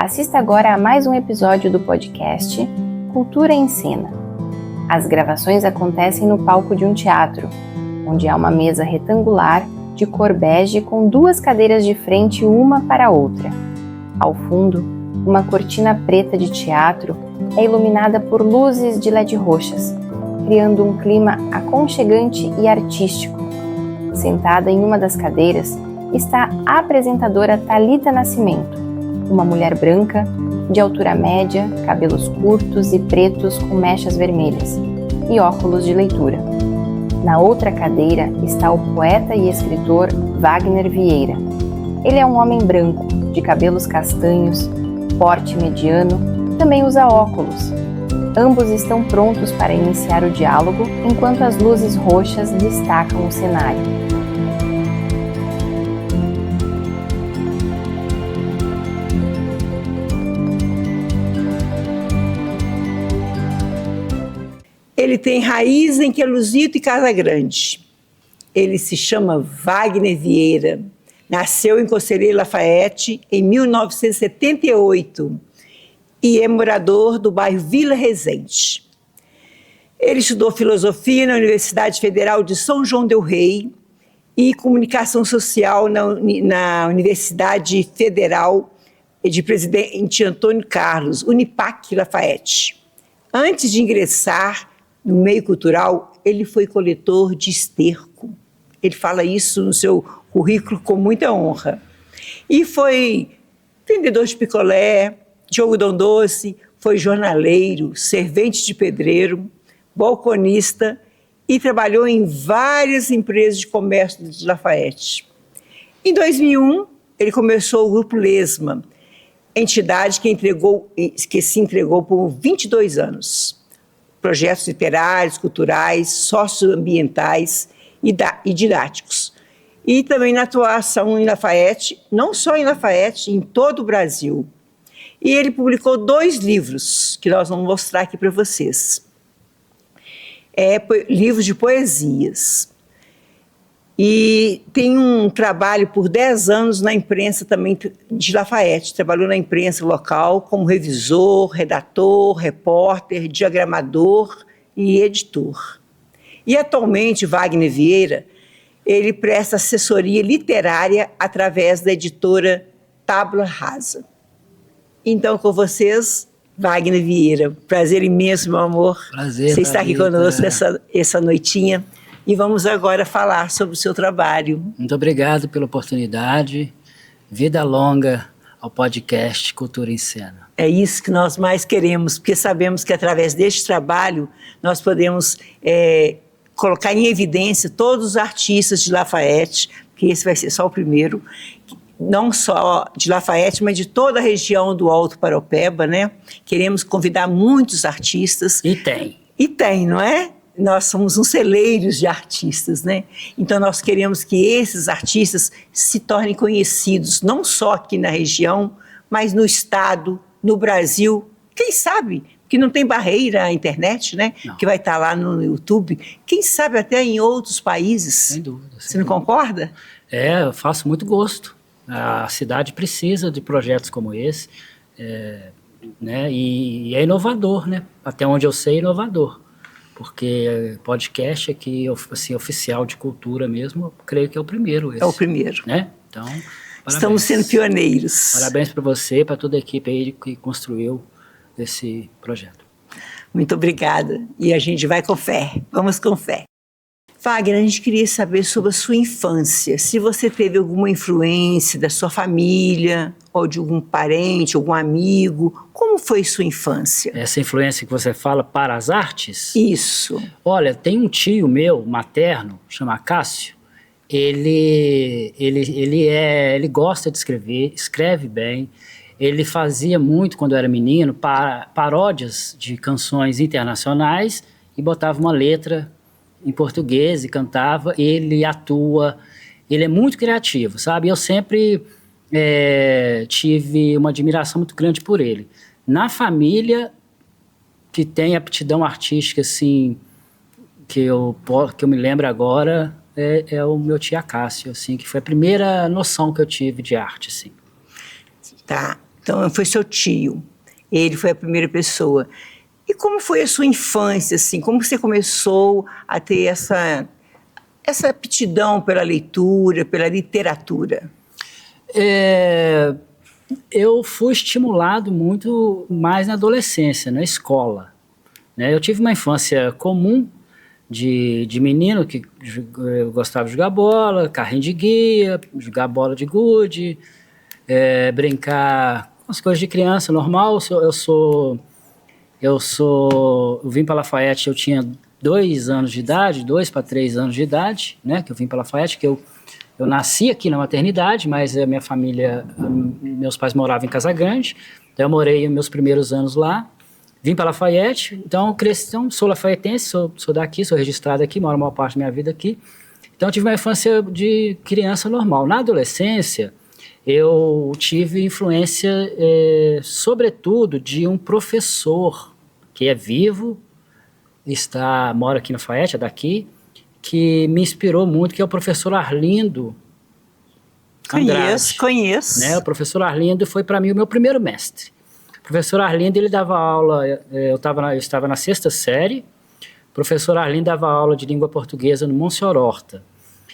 Assista agora a mais um episódio do podcast Cultura em Cena. As gravações acontecem no palco de um teatro, onde há uma mesa retangular de cor bege com duas cadeiras de frente uma para a outra. Ao fundo, uma cortina preta de teatro é iluminada por luzes de LED roxas, criando um clima aconchegante e artístico. Sentada em uma das cadeiras está a apresentadora Thalita Nascimento, uma mulher branca, de altura média, cabelos curtos e pretos com mechas vermelhas e óculos de leitura. Na outra cadeira está o poeta e escritor Wagner Vieira. Ele é um homem branco, de cabelos castanhos, porte mediano, também usa óculos. Ambos estão prontos para iniciar o diálogo enquanto as luzes roxas destacam o cenário. Ele tem raiz em Queluzito e Casagrande. Ele se chama Wagner Vieira. Nasceu em Conselheiro Lafayette em 1978 e é morador do bairro Vila Resende. Ele estudou filosofia na Universidade Federal de São João del Rei e comunicação social na Universidade Federal de Presidente Antônio Carlos, Unipac Lafayette. Antes de ingressar no meio cultural, ele foi coletor de esterco. Ele fala isso no seu currículo com muita honra. E foi vendedor de picolé, de algodão doce, foi jornaleiro, servente de pedreiro, balconista e trabalhou em várias empresas de comércio de Lafayette. Em 2001, ele começou o Grupo Lesma, entidade que se entregou por 22 anos. Projetos literários, culturais, socioambientais e didáticos. E também na atuação em Lafayette, não só em Lafayette, em todo o Brasil. E ele publicou 2 livros, que nós vamos mostrar aqui para vocês. Livros de poesias. E tem um trabalho por 10 anos na imprensa também de Lafayette. Trabalhou na imprensa local como revisor, redator, repórter, diagramador e editor. E atualmente, Wagner Vieira, ele presta assessoria literária através da editora Tábula Rasa. Então, com vocês, Wagner Vieira. Prazer imenso, meu amor. Prazer. Você está aqui conosco essa noitinha. E vamos agora falar sobre o seu trabalho. Muito obrigado pela oportunidade. Vida longa ao podcast Cultura em Cena. É isso que nós mais queremos, porque sabemos que através deste trabalho nós podemos colocar em evidência todos os artistas de Lafayette, que esse vai ser só o primeiro, não só de Lafayette, mas de toda a região do Alto Paraopeba, né? Queremos convidar muitos artistas. E tem, não é? Nós somos uns celeiros de artistas, né? Então nós queremos que esses artistas se tornem conhecidos, não só aqui na região, mas no estado, no Brasil, quem sabe, que não tem barreira à internet, né? Não. Que vai estar lá no YouTube, quem sabe até em outros países. Sem dúvida. Você não concorda? Eu faço muito gosto. A cidade precisa de projetos como esse, né? E é inovador, né? Até onde eu sei, é inovador. Porque podcast aqui, assim, oficial de cultura mesmo, eu creio que é o primeiro. Esse, é o primeiro. Né? Então, parabéns. Estamos sendo pioneiros. Parabéns para você e para toda a equipe aí que construiu esse projeto. Muito obrigada. E a gente vai com fé. Vamos com fé. Wagner, a gente queria saber sobre a sua infância. Se você teve alguma influência da sua família, ou de algum parente, algum amigo. Como foi sua infância? Essa influência que você fala para as artes? Isso. Olha, tem um tio meu, materno, chama Cássio. Ele gosta de escrever, escreve bem. Ele fazia muito, quando eu era menino, paródias de canções internacionais e botava uma letra em português e cantava. Ele atua, ele é muito criativo, sabe? Eu sempre tive uma admiração muito grande por ele. Na família, que tem aptidão artística, assim, que eu me lembro agora, é o meu tio Cássio, assim, que foi a primeira noção que eu tive de arte, assim. Tá. Então, foi seu tio. Ele foi a primeira pessoa. E como foi a sua infância, assim? Como você começou a ter essa aptidão pela leitura, pela literatura? Eu fui estimulado muito mais na adolescência, na escola, né? Eu tive uma infância comum de menino que eu gostava de jogar bola, carrinho de guia, jogar bola de gude, brincar com as coisas de criança, normal. Eu vim para Lafayette, eu tinha 2 anos de idade, 2 para 3 anos de idade, né? Que eu vim para Lafayette, que eu nasci aqui na maternidade, mas a minha família, meus pais moravam em Casa Grande, então eu morei meus primeiros anos lá. Vim para Lafayette, então cresci, então, sou lafaientense, sou daqui, sou registrado aqui, moro a maior parte da minha vida aqui. Então eu tive uma infância de criança normal. Na adolescência, eu tive influência, sobretudo, de um professor que é vivo, mora aqui na Lafayette, é daqui, que me inspirou muito, que é o professor Arlindo Andrade. Conheço. Né? O professor Arlindo foi para mim o meu primeiro mestre. O professor Arlindo, ele dava aula, eu estava na 6ª série, o professor Arlindo dava aula de língua portuguesa no Monsenhor Horta.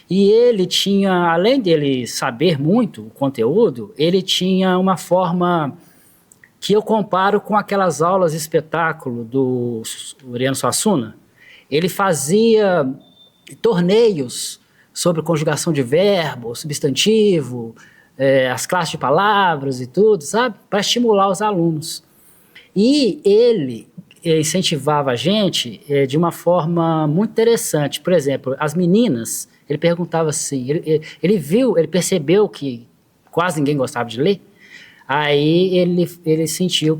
E ele tinha, além dele saber muito o conteúdo, ele tinha uma forma que eu comparo com aquelas aulas espetáculo do Uriano Suassuna. Ele fazia torneios sobre conjugação de verbo, substantivo, as classes de palavras e tudo, sabe? Para estimular os alunos. E ele incentivava a gente de uma forma muito interessante. Por exemplo, as meninas, ele perguntava assim, ele percebeu que quase ninguém gostava de ler, aí ele sentiu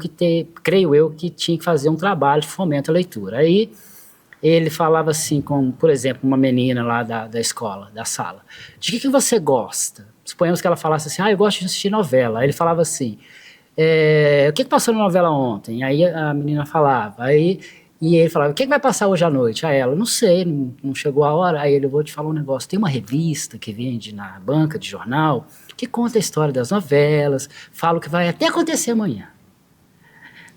creio eu, que tinha que fazer um trabalho de fomento à leitura. Aí ele falava assim, por exemplo, uma menina lá da escola, da sala, de que você gosta? Suponhamos que ela falasse assim, eu gosto de assistir novela. Aí ele falava assim, o que passou na novela ontem? Aí a menina falava, e ele falava, o que vai passar hoje à noite? Aí ela, não sei, não chegou a hora. Aí ele, eu vou te falar um negócio, tem uma revista que vende na banca de jornal, que conta a história das novelas, fala o que vai até acontecer amanhã.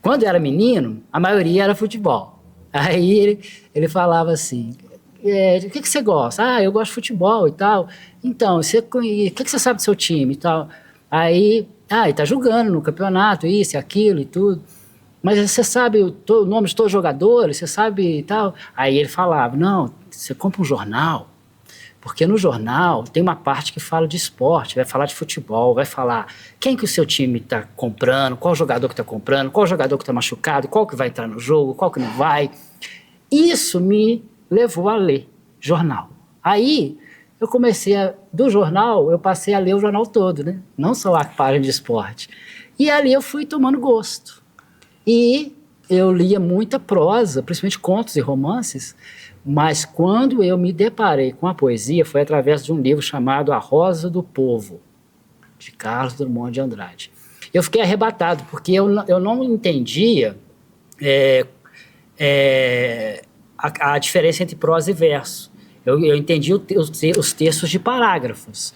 Quando eu era menino, a maioria era futebol. Aí ele falava assim, o que você gosta? Eu gosto de futebol e tal. Então, o que você sabe do seu time e tal? Aí, ele tá jogando no campeonato, isso e aquilo e tudo. Mas você sabe o nome de todos os jogadores? Você sabe e tal? Aí ele falava, não, você compra um jornal, porque no jornal tem uma parte que fala de esporte, vai falar de futebol, vai falar quem que o seu time está comprando, qual jogador que está comprando, qual jogador que está machucado, qual que vai entrar no jogo, qual que não vai. Isso me levou a ler jornal. Aí eu do jornal, eu passei a ler o jornal todo, né? Não só a página de esporte. E ali eu fui tomando gosto. E eu lia muita prosa, principalmente contos e romances, mas quando eu me deparei com a poesia, foi através de um livro chamado A Rosa do Povo, de Carlos Drummond de Andrade. Eu fiquei arrebatado, porque eu não entendia a diferença entre prosa e verso. Eu entendi os textos de parágrafos.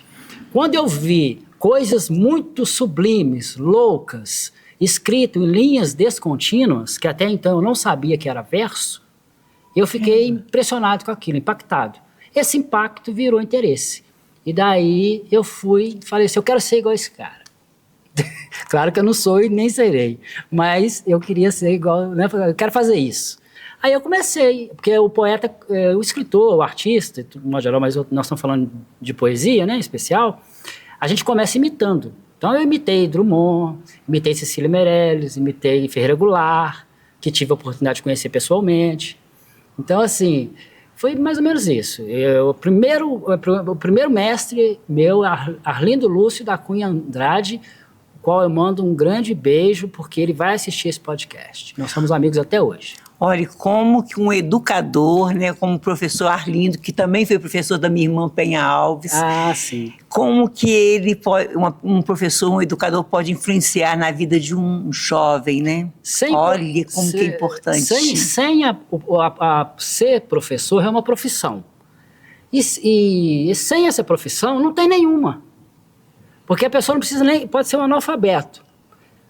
Quando eu vi coisas muito sublimes, loucas, escrito em linhas descontínuas, que até então eu não sabia que era verso, eu fiquei impressionado com aquilo, impactado. Esse impacto virou interesse. E daí eu falei assim, eu quero ser igual a esse cara. Claro que eu não sou e nem serei, mas eu queria ser igual, né? Eu quero fazer isso. Aí eu comecei, porque o poeta, o escritor, o artista, de modo geral, mas nós estamos falando de poesia, né, em especial, a gente começa imitando. Então eu imitei Drummond, imitei Cecília Meirelles, imitei Ferreira Goulart, que tive a oportunidade de conhecer pessoalmente. Então, assim, foi mais ou menos isso. O primeiro mestre meu, Arlindo Lúcio da Cunha Andrade, o qual eu mando um grande beijo, porque ele vai assistir esse podcast. Nós somos amigos até hoje. Olha, como que um educador, né, como o professor Arlindo, que também foi professor da minha irmã Penha Alves, sim. Como que ele um professor, um educador pode influenciar na vida de um jovem, né? Olha como que é importante. Ser professor é uma profissão. E sem essa profissão não tem nenhuma. Porque a pessoa não precisa pode ser um analfabeto.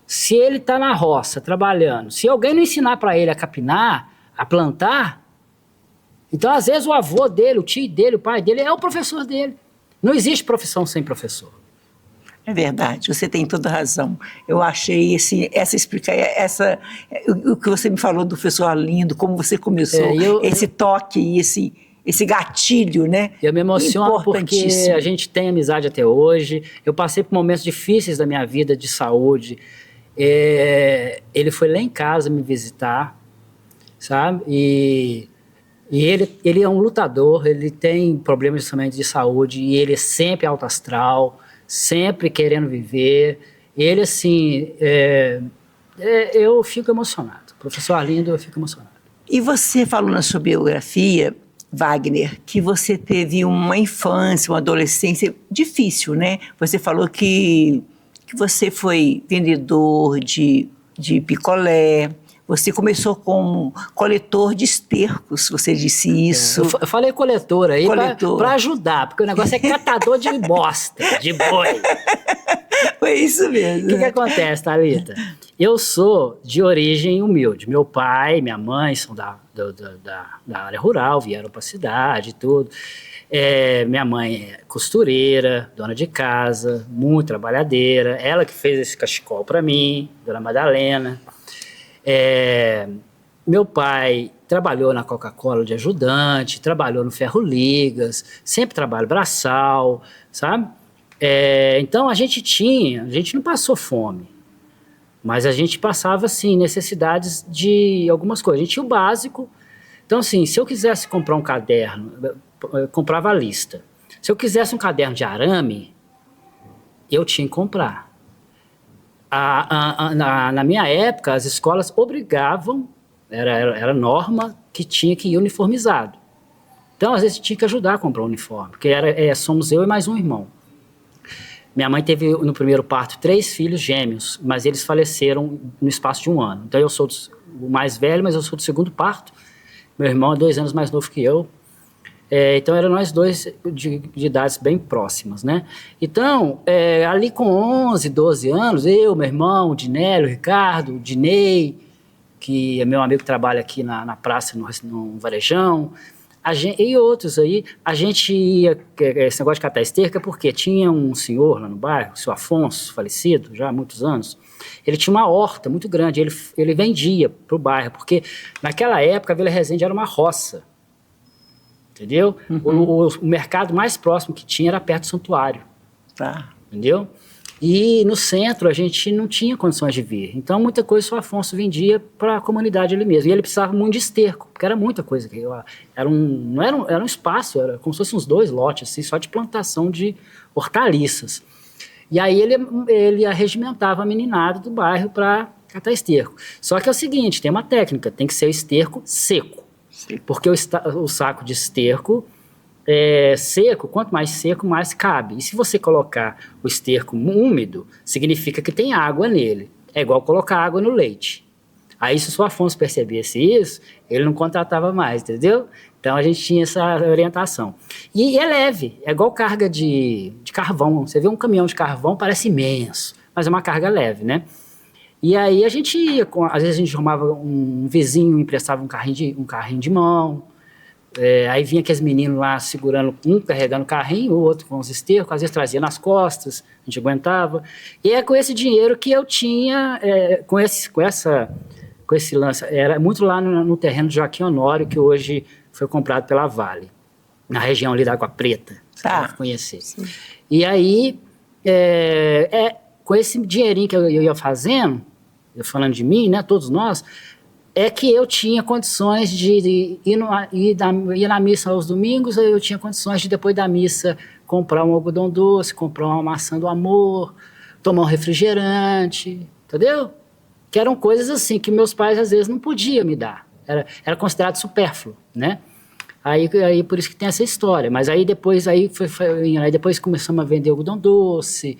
se ele está na roça, trabalhando, se alguém não ensinar para ele a capinar, a plantar, então às vezes o avô dele, o tio dele, o pai dele é o professor dele. Não existe profissão sem professor. É verdade, você tem toda razão. Eu achei o que você me falou do professor Arlindo, como você começou, esse toque e esse gatilho, né? Eu me emociono porque a gente tem amizade até hoje. Eu passei por momentos difíceis da minha vida de saúde. Ele foi lá em casa me visitar, sabe? E ele é um lutador, ele tem problemas também de saúde e ele é sempre alto astral, sempre querendo viver. Ele, assim, eu fico emocionado. Professor Arlindo, eu fico emocionado. E você falou na sua biografia, Wagner, que você teve uma infância, uma adolescência difícil, né? Você falou que você foi vendedor de picolé, você começou como coletor de estercos, você disse isso. Eu falei coletor aí para ajudar, porque o negócio é catador de bosta, de boi. Foi isso mesmo. O que acontece, Thalita? Eu sou de origem humilde. Meu pai, minha mãe são da área rural, vieram para a cidade e tudo. Minha mãe é costureira, dona de casa, muito trabalhadeira. Ela que fez esse cachecol para mim, Dona Madalena. Meu pai trabalhou na Coca-Cola de ajudante, trabalhou no Ferro Ligas, sempre trabalho braçal, sabe? Então a gente não passou fome, mas a gente passava, assim, necessidades de algumas coisas. A gente tinha o básico. Então, assim, se eu quisesse comprar um caderno, eu comprava a lista. Se eu quisesse um caderno de arame, eu tinha que comprar. Na minha época, as escolas obrigavam, era norma que tinha que ir uniformizado. Então, às vezes, tinha que ajudar a comprar um uniforme, porque somos eu e mais um irmão. Minha mãe teve, no primeiro parto, 3 filhos gêmeos, mas eles faleceram no espaço de 1 ano. Então, eu sou o mais velho, mas eu sou do segundo parto. Meu irmão é 2 anos mais novo que eu. Então, eram nós dois de idades bem próximas, né? Então, ali com 11, 12 anos, eu, meu irmão, o Dinélio, o Ricardo, o Dinei, que é meu amigo que trabalha aqui na praça, no Varejão, e outros aí, a gente ia, esse negócio de catar esterca, porque tinha um senhor lá no bairro, o seu Afonso, falecido já há muitos anos, ele tinha uma horta muito grande, ele vendia para o bairro, porque naquela época a Vila Resende era uma roça, entendeu? Uhum. O mercado mais próximo que tinha era perto do santuário, tá. Entendeu? E no centro a gente não tinha condições de vir. Então muita coisa o seu Afonso vendia para a comunidade ele mesmo. E ele precisava muito de esterco, porque era muita coisa. Era um espaço, era como se fossem uns 2 lotes, assim, só de plantação de hortaliças. E aí ele arregimentava a meninada do bairro para catar esterco. Só que é o seguinte, tem uma técnica, tem que ser o esterco seco. Sim. Porque o saco de esterco seco, quanto mais seco, mais cabe. E se você colocar o esterco úmido, significa que tem água nele. É igual colocar água no leite. Aí, se o seu Afonso percebesse isso, ele não contratava mais, entendeu? Então, a gente tinha essa orientação. E é leve, é igual carga de carvão. Você vê um caminhão de carvão, parece imenso, mas é uma carga leve, né? E aí, a gente ia, às vezes a gente arrumava um vizinho, emprestava um carrinho de mão. Aí vinha aqueles meninos lá segurando, um carregando o carrinho, o outro com os estercos, às vezes trazia nas costas, a gente aguentava. E é com esse dinheiro que eu tinha, com esse lance, era muito lá no terreno de Joaquim Honório, que hoje foi comprado pela Vale, na região ali da Água Preta, você deve conhecer. Sim. E aí, com esse dinheirinho que eu ia fazendo, eu falando de mim, né, todos nós, é que eu tinha condições de ir na missa aos domingos, eu tinha condições de, depois da missa, comprar um algodão doce, comprar uma maçã do amor, tomar um refrigerante, entendeu? Que eram coisas assim que meus pais, às vezes, não podiam me dar. Era considerado supérfluo, né? Aí por isso que tem essa história. Mas aí depois, aí depois começamos a vender algodão doce.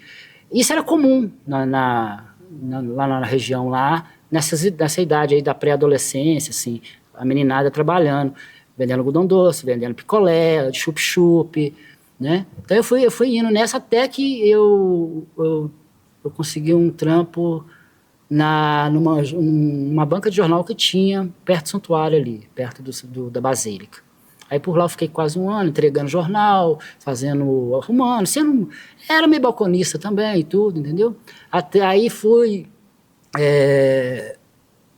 Isso era comum lá na região lá, nessa idade aí da pré-adolescência, assim, a meninada trabalhando, vendendo algodão doce, vendendo picolé, chup-chup, né? Então eu fui indo nessa até que eu consegui um trampo numa banca de jornal que tinha perto do santuário ali, perto da Basílica. Aí por lá eu fiquei quase um ano entregando jornal, arrumando, era meio balconista também e tudo, entendeu? Até aí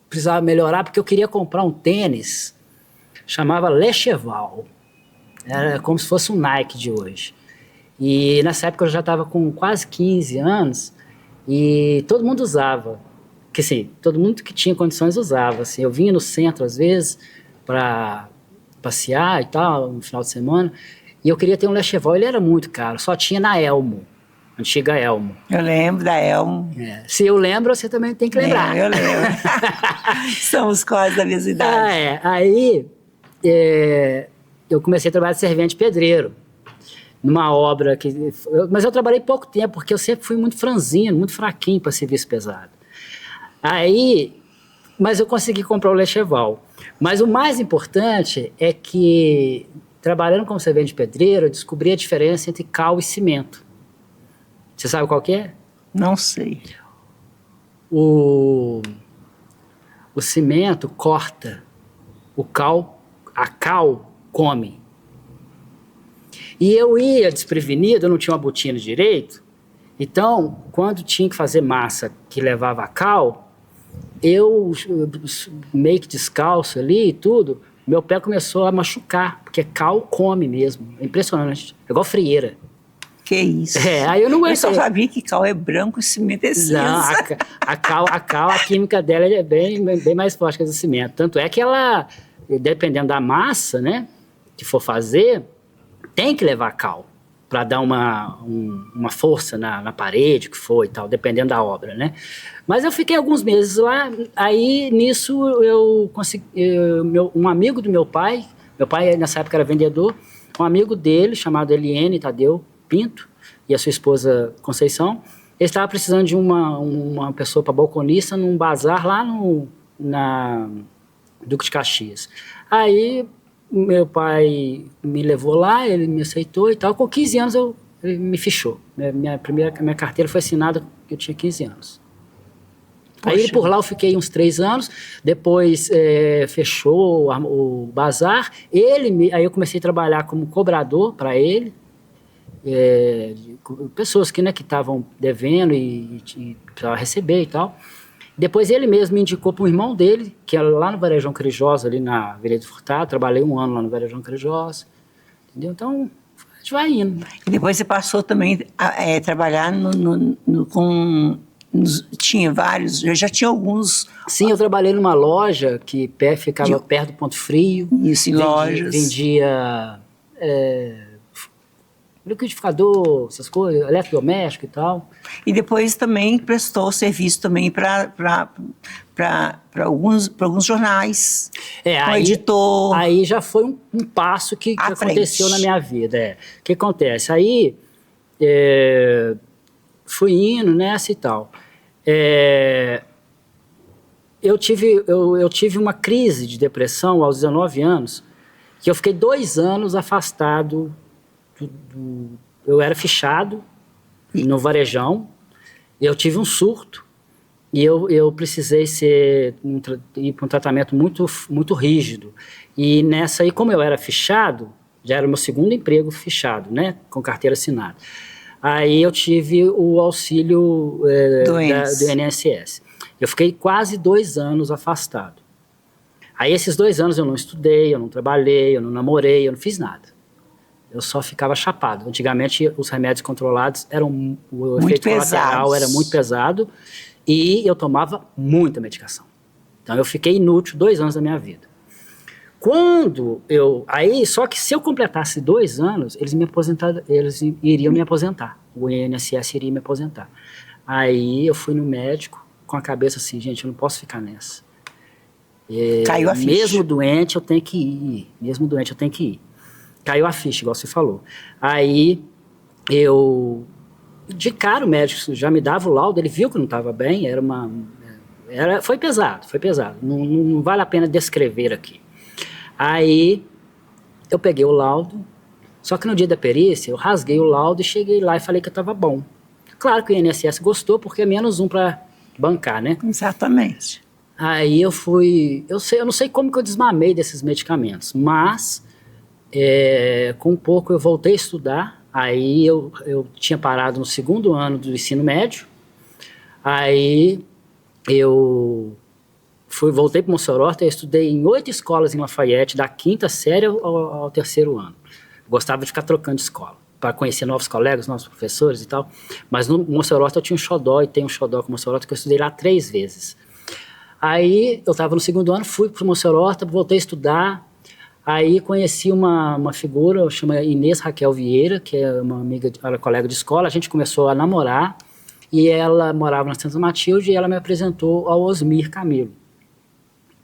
precisava melhorar porque eu queria comprar um tênis, chamava Le Cheval, era como se fosse um Nike de hoje. E nessa época eu já estava com quase 15 anos e todo mundo usava, que assim, todo mundo que tinha condições usava, assim, eu vinha no centro às vezes para passear e tal, no final de semana, e eu queria ter um Le Cheval, ele era muito caro, só tinha na Elmo, antiga Elmo. Eu lembro da Elmo. Se eu lembro, você também tem que lembrar. Eu lembro. Somos quase da mesma idade. Aí eu comecei a trabalhar de servente pedreiro, numa obra mas eu trabalhei pouco tempo, porque eu sempre fui muito franzino, muito fraquinho para serviço pesado. Mas eu consegui comprar o Le Cheval. Mas o mais importante é que, trabalhando como servente pedreiro, eu descobri a diferença entre cal e cimento. Você sabe qual que é? Não sei. O cimento corta, a cal come. E eu ia desprevenido, eu não tinha uma botina direito, então, quando tinha que fazer massa que levava a cal, eu meio que descalço ali e tudo, meu pé começou a machucar, porque cal come mesmo, é impressionante, é igual frieira. Que isso? Aí eu não aguentei. Eu só sabia que cal é branco e cimento é cinza. Não, a química dela é bem mais forte que a do cimento, tanto é que ela, dependendo da massa, né, que for fazer, tem que levar cal para dar uma força na parede, que for e tal, dependendo da obra, né? Mas eu fiquei alguns meses lá, aí nisso eu consegui, um amigo do meu pai nessa época era vendedor, um amigo dele, chamado Eliene Tadeu Pinto, e a sua esposa Conceição, ele estava precisando de uma pessoa para balconista num bazar lá na Duque de Caxias. Aí meu pai me levou lá, ele me aceitou e tal. Com 15 anos ele me fichou. Minha carteira foi assinada quando eu tinha 15 anos. Poxa. Aí por lá eu fiquei uns 3 anos, depois fechou o bazar. Aí eu comecei a trabalhar como cobrador para ele. Pessoas que estavam devendo e precisavam receber e tal. Depois ele mesmo me indicou para um irmão dele, que era lá no Varejão Crijosa, ali na Avenida Furtado. Trabalhei 1 ano lá no Varejão Crijosa, entendeu? Então, a gente vai indo. E depois você passou também a trabalhar tinha vários, eu já tinha alguns... Sim, eu trabalhei numa loja que ficava perto do Ponto Frio. Isso, em lojas. Vendia liquidificador, essas coisas, eletrodoméstico e tal. E depois também prestou serviço também para alguns jornais, como editor. Aí já foi um passo que aconteceu na minha vida. O que acontece? Aí fui indo nessa e tal. Eu tive uma crise de depressão aos 19 anos, que eu fiquei 2 anos afastado. Eu era fichado no Varejão, eu tive um surto e eu precisei ir para um tratamento muito, muito rígido. E nessa aí, como eu era fichado, já era o meu segundo emprego fichado, né, com carteira assinada. Aí eu tive o auxílio do INSS. Eu fiquei quase 2 anos afastado. Aí esses 2 anos eu não estudei, eu não trabalhei, eu não namorei, eu não fiz nada. Eu só ficava chapado. Antigamente, os remédios controlados o efeito colateral era muito pesado e eu tomava muita medicação. Então, eu fiquei inútil 2 anos da minha vida. Só que se eu completasse 2 anos, eles iriam me aposentar. O INSS iria me aposentar. Aí, eu fui no médico com a cabeça assim, gente, eu não posso ficar nessa. Caiu a ficha. Mesmo doente, eu tenho que ir. Caiu a ficha, igual você falou. Aí, de cara o médico já me dava o laudo, ele viu que não estava bem, foi pesado. Não vale a pena descrever aqui. Aí, eu peguei o laudo, só que no dia da perícia, eu rasguei o laudo e cheguei lá e falei que eu estava bom. Claro que o INSS gostou, porque é -1 para bancar, né? Exatamente. Aí eu não sei como que eu desmamei desses medicamentos, mas com um pouco eu voltei a estudar. Aí eu tinha parado no 2º ano do ensino médio. Aí eu voltei para Mossoró, eu estudei em 8 escolas em Lafayette, da 5ª série ao 3º ano. Gostava de ficar trocando de escola, para conhecer novos colegas, novos professores e tal. Mas no Mossoró eu tinha um xodó, e tenho um xodó com Mossoró, que eu estudei lá 3 vezes. Aí eu estava no 2º ano, fui para Mossoró, voltei a estudar. Aí conheci uma figura, chama Inês Raquel Vieira, que é uma amiga, ela é colega de escola. A gente começou a namorar e ela morava na Santa Matilde e ela me apresentou ao Osmir Camilo.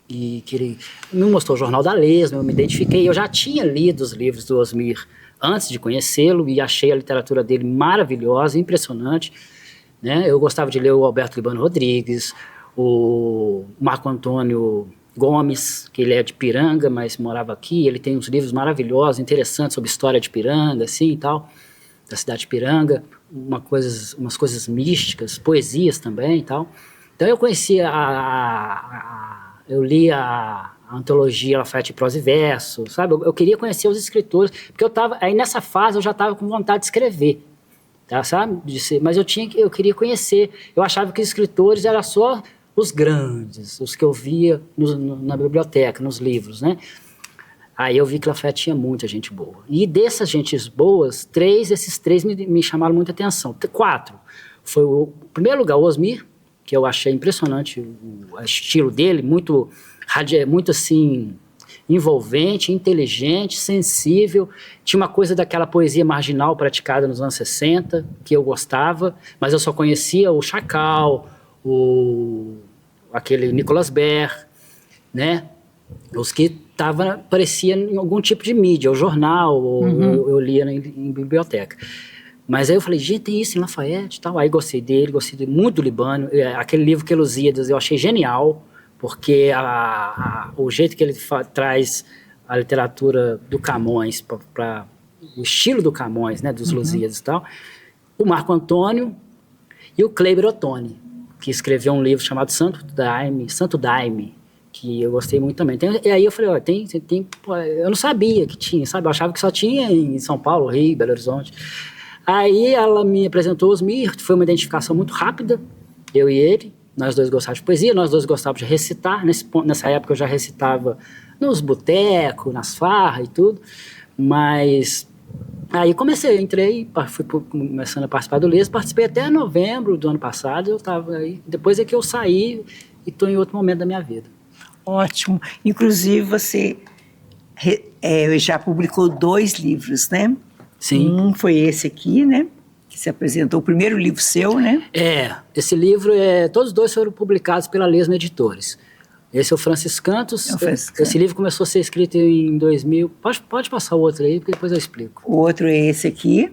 E que ele me mostrou o Jornal da Lesma, eu me identifiquei. Eu já tinha lido os livros do Osmir antes de conhecê-lo e achei a literatura dele maravilhosa, impressionante, né? Eu gostava de ler o Alberto Libano Rodrigues, o Marco Antônio Gomes, que ele é de Piranga, mas morava aqui. Ele tem uns livros maravilhosos, interessantes sobre história de Piranga, assim e tal, da cidade de Piranga, umas coisas místicas, poesias também e tal. Então eu conhecia eu li a antologia Lafayette Prosa e Verso, sabe? Eu queria conhecer os escritores, porque aí nessa fase eu já estava com vontade de escrever, tá, sabe? Mas eu queria conhecer. Eu achava que os escritores eram só os grandes, os que eu via na biblioteca, nos livros, né? Aí eu vi que Lafayette tinha muita gente boa. E dessas gentes boas, esses três me chamaram muita atenção. 4. Foi em primeiro lugar o Osmir, que eu achei impressionante o estilo dele, muito assim, envolvente, inteligente, sensível. Tinha uma coisa daquela poesia marginal praticada nos anos 60, que eu gostava, mas eu só conhecia o Chacal, aquele Nicolas Ber, né? Os que parecia em algum tipo de mídia, ou jornal, ou eu lia em biblioteca. Mas aí eu falei, gente, tem isso em Lafayette e tal. Aí gostei muito do Libano. Aquele livro que Lusíadas eu achei genial, porque o jeito que ele traz a literatura do Camões, para o estilo do Camões, né, dos Lusíadas e tal. O Marco Antônio e o Kleber Ottoni, que escreveu um livro chamado Santo Daime, que eu gostei muito também. E aí eu falei, eu não sabia que tinha, sabe? Eu achava que só tinha em São Paulo, Rio, Belo Horizonte. Aí ela me apresentou os Osmir, foi uma identificação muito rápida, eu e ele. Nós dois gostávamos de poesia, nós dois gostávamos de recitar. Nessa época eu já recitava nos botecos, nas farras e tudo. Mas aí entrei, fui começando a participar do LES, participei até novembro do ano passado. Eu estava aí. Depois é que eu saí e estou em outro momento da minha vida. Ótimo. Inclusive você já publicou 2 livros, né? Sim. Um foi esse aqui, né? Que se apresentou, o primeiro livro seu, né? Esse livro, todos os 2 foram publicados pela Lesma Editores. Esse é o Francis Cantos. Esse livro começou a ser escrito em 2000. Pode passar o outro aí, porque depois eu explico. O outro é esse aqui,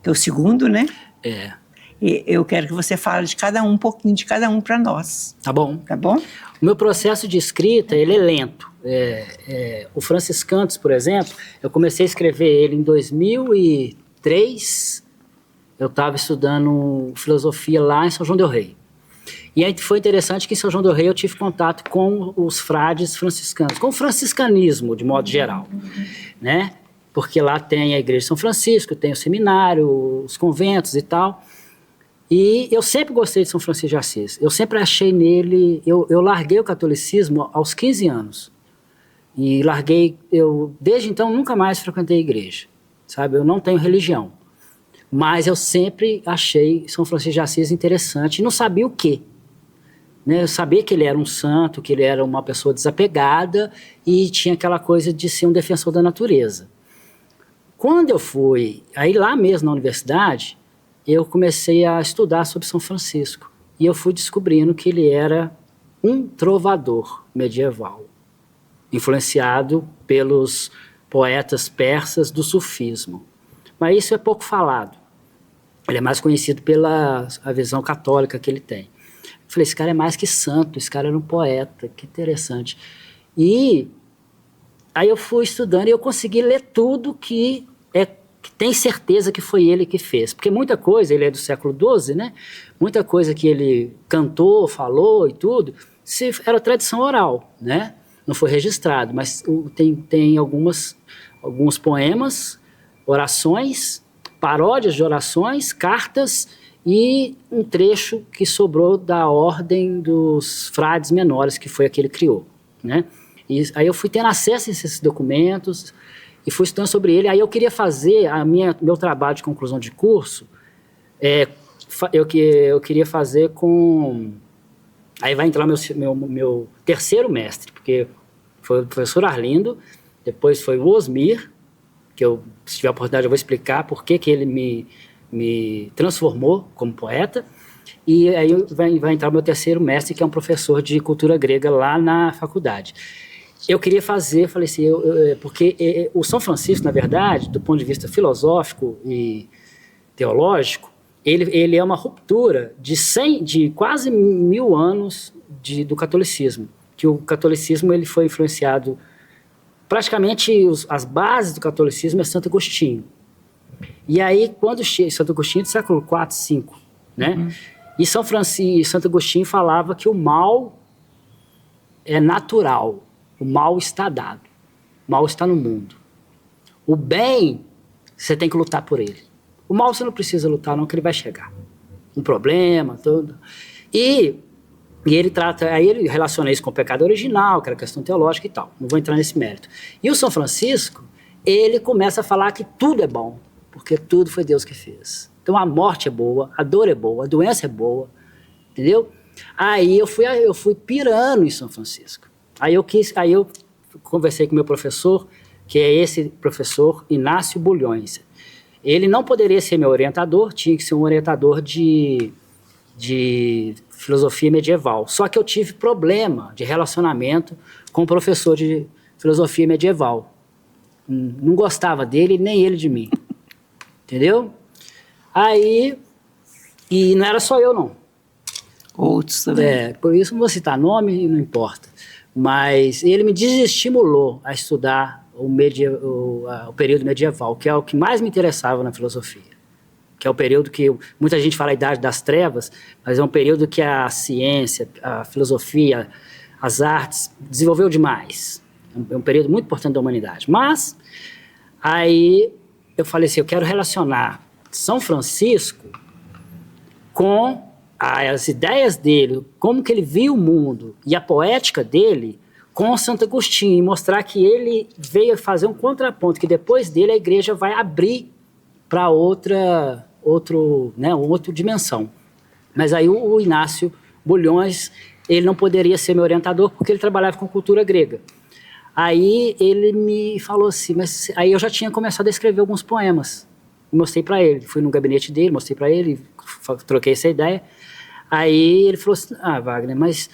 que é o segundo, né? E eu quero que você fale um pouquinho de cada um para nós. Tá bom. Tá bom? O meu processo de escrita, ele é lento. O Francis Cantos, por exemplo, eu comecei a escrever ele em 2003. Eu estava estudando filosofia lá em São João del Rei. E aí foi interessante que em São João del Rei eu tive contato com os frades franciscanos, com o franciscanismo, de modo geral, né? Porque lá tem a Igreja de São Francisco, tem o seminário, os conventos e tal. E eu sempre gostei de São Francisco de Assis. Eu sempre achei nele... Eu larguei o catolicismo aos 15 anos. E desde então, nunca mais frequentei a igreja. Sabe? Eu não tenho religião. Mas eu sempre achei São Francisco de Assis interessante. E não sabia o quê. Né? Eu sabia que ele era um santo, que ele era uma pessoa desapegada e tinha aquela coisa de ser um defensor da natureza. Quando eu fui... Aí lá mesmo na universidade... eu comecei a estudar sobre São Francisco. E eu fui descobrindo que ele era um trovador medieval, influenciado pelos poetas persas do sufismo. Mas isso é pouco falado. Ele é mais conhecido pela a visão católica que ele tem. Eu falei, esse cara é mais que santo, esse cara era um poeta, que interessante. E aí eu fui estudando e eu consegui ler tudo que que tem certeza que foi ele que fez. Porque muita coisa, ele é do século XII, né? Muita coisa que ele cantou, falou e tudo, era tradição oral, né? Não foi registrado, mas tem alguns poemas, orações, paródias de orações, cartas e um trecho que sobrou da ordem dos frades menores, que foi a que ele criou, né? E aí eu fui tendo acesso a esses documentos e fui estudando sobre ele. Aí eu queria fazer meu trabalho de conclusão de curso, eu queria fazer com... Aí vai entrar meu terceiro mestre, porque foi o professor Arlindo, depois foi o Osmir, que se tiver a oportunidade eu vou explicar por que ele me transformou como poeta, e aí vai entrar o meu terceiro mestre, que é um professor de cultura grega lá na faculdade. Eu queria fazer, falei assim, porque o São Francisco, na verdade, do ponto de vista filosófico e teológico, ele é uma ruptura de quase 1000 anos do catolicismo, que o catolicismo ele foi influenciado, praticamente as bases do catolicismo é Santo Agostinho. E aí, quando chega Santo Agostinho do século IV, V, né? Uhum. E Santo Agostinho falava que o mal é natural, o mal está dado, o mal está no mundo. O bem, você tem que lutar por ele. O mal você não precisa lutar não, que ele vai chegar. Um problema, tudo. E ele trata, aí ele relaciona isso com o pecado original, que era questão teológica e tal. Não vou entrar nesse mérito. E o São Francisco, ele começa a falar que tudo é bom, porque tudo foi Deus que fez. Então a morte é boa, a dor é boa, a doença é boa, entendeu? Aí eu fui pirando em São Francisco. Aí eu conversei com o meu professor, que é esse professor Inácio Bulhões. Ele não poderia ser meu orientador, tinha que ser um orientador de filosofia medieval. Só que eu tive problema de relacionamento com o professor de filosofia medieval. Não gostava dele, nem ele de mim. Entendeu? Aí, e não era só eu, não. Outros também. Por isso não vou citar nome, não importa. Mas ele me desestimulou a estudar o período medieval, que é o que mais me interessava na filosofia. Que é o período que muita gente fala a Idade das Trevas, mas é um período que a ciência, a filosofia, as artes desenvolveu demais. É um período muito importante da humanidade. Mas, aí eu falei assim, eu quero relacionar São Francisco com as ideias dele, como que ele via o mundo e a poética dele com Santo Agostinho e mostrar que ele veio fazer um contraponto, que depois dele a igreja vai abrir para outra dimensão. Mas aí o Inácio Bulhões, ele não poderia ser meu orientador porque ele trabalhava com cultura grega. Aí ele me falou assim, mas aí eu já tinha começado a escrever alguns poemas. Mostrei para ele, fui no gabinete dele, mostrei para ele, troquei essa ideia. Aí ele falou assim, Wagner, mas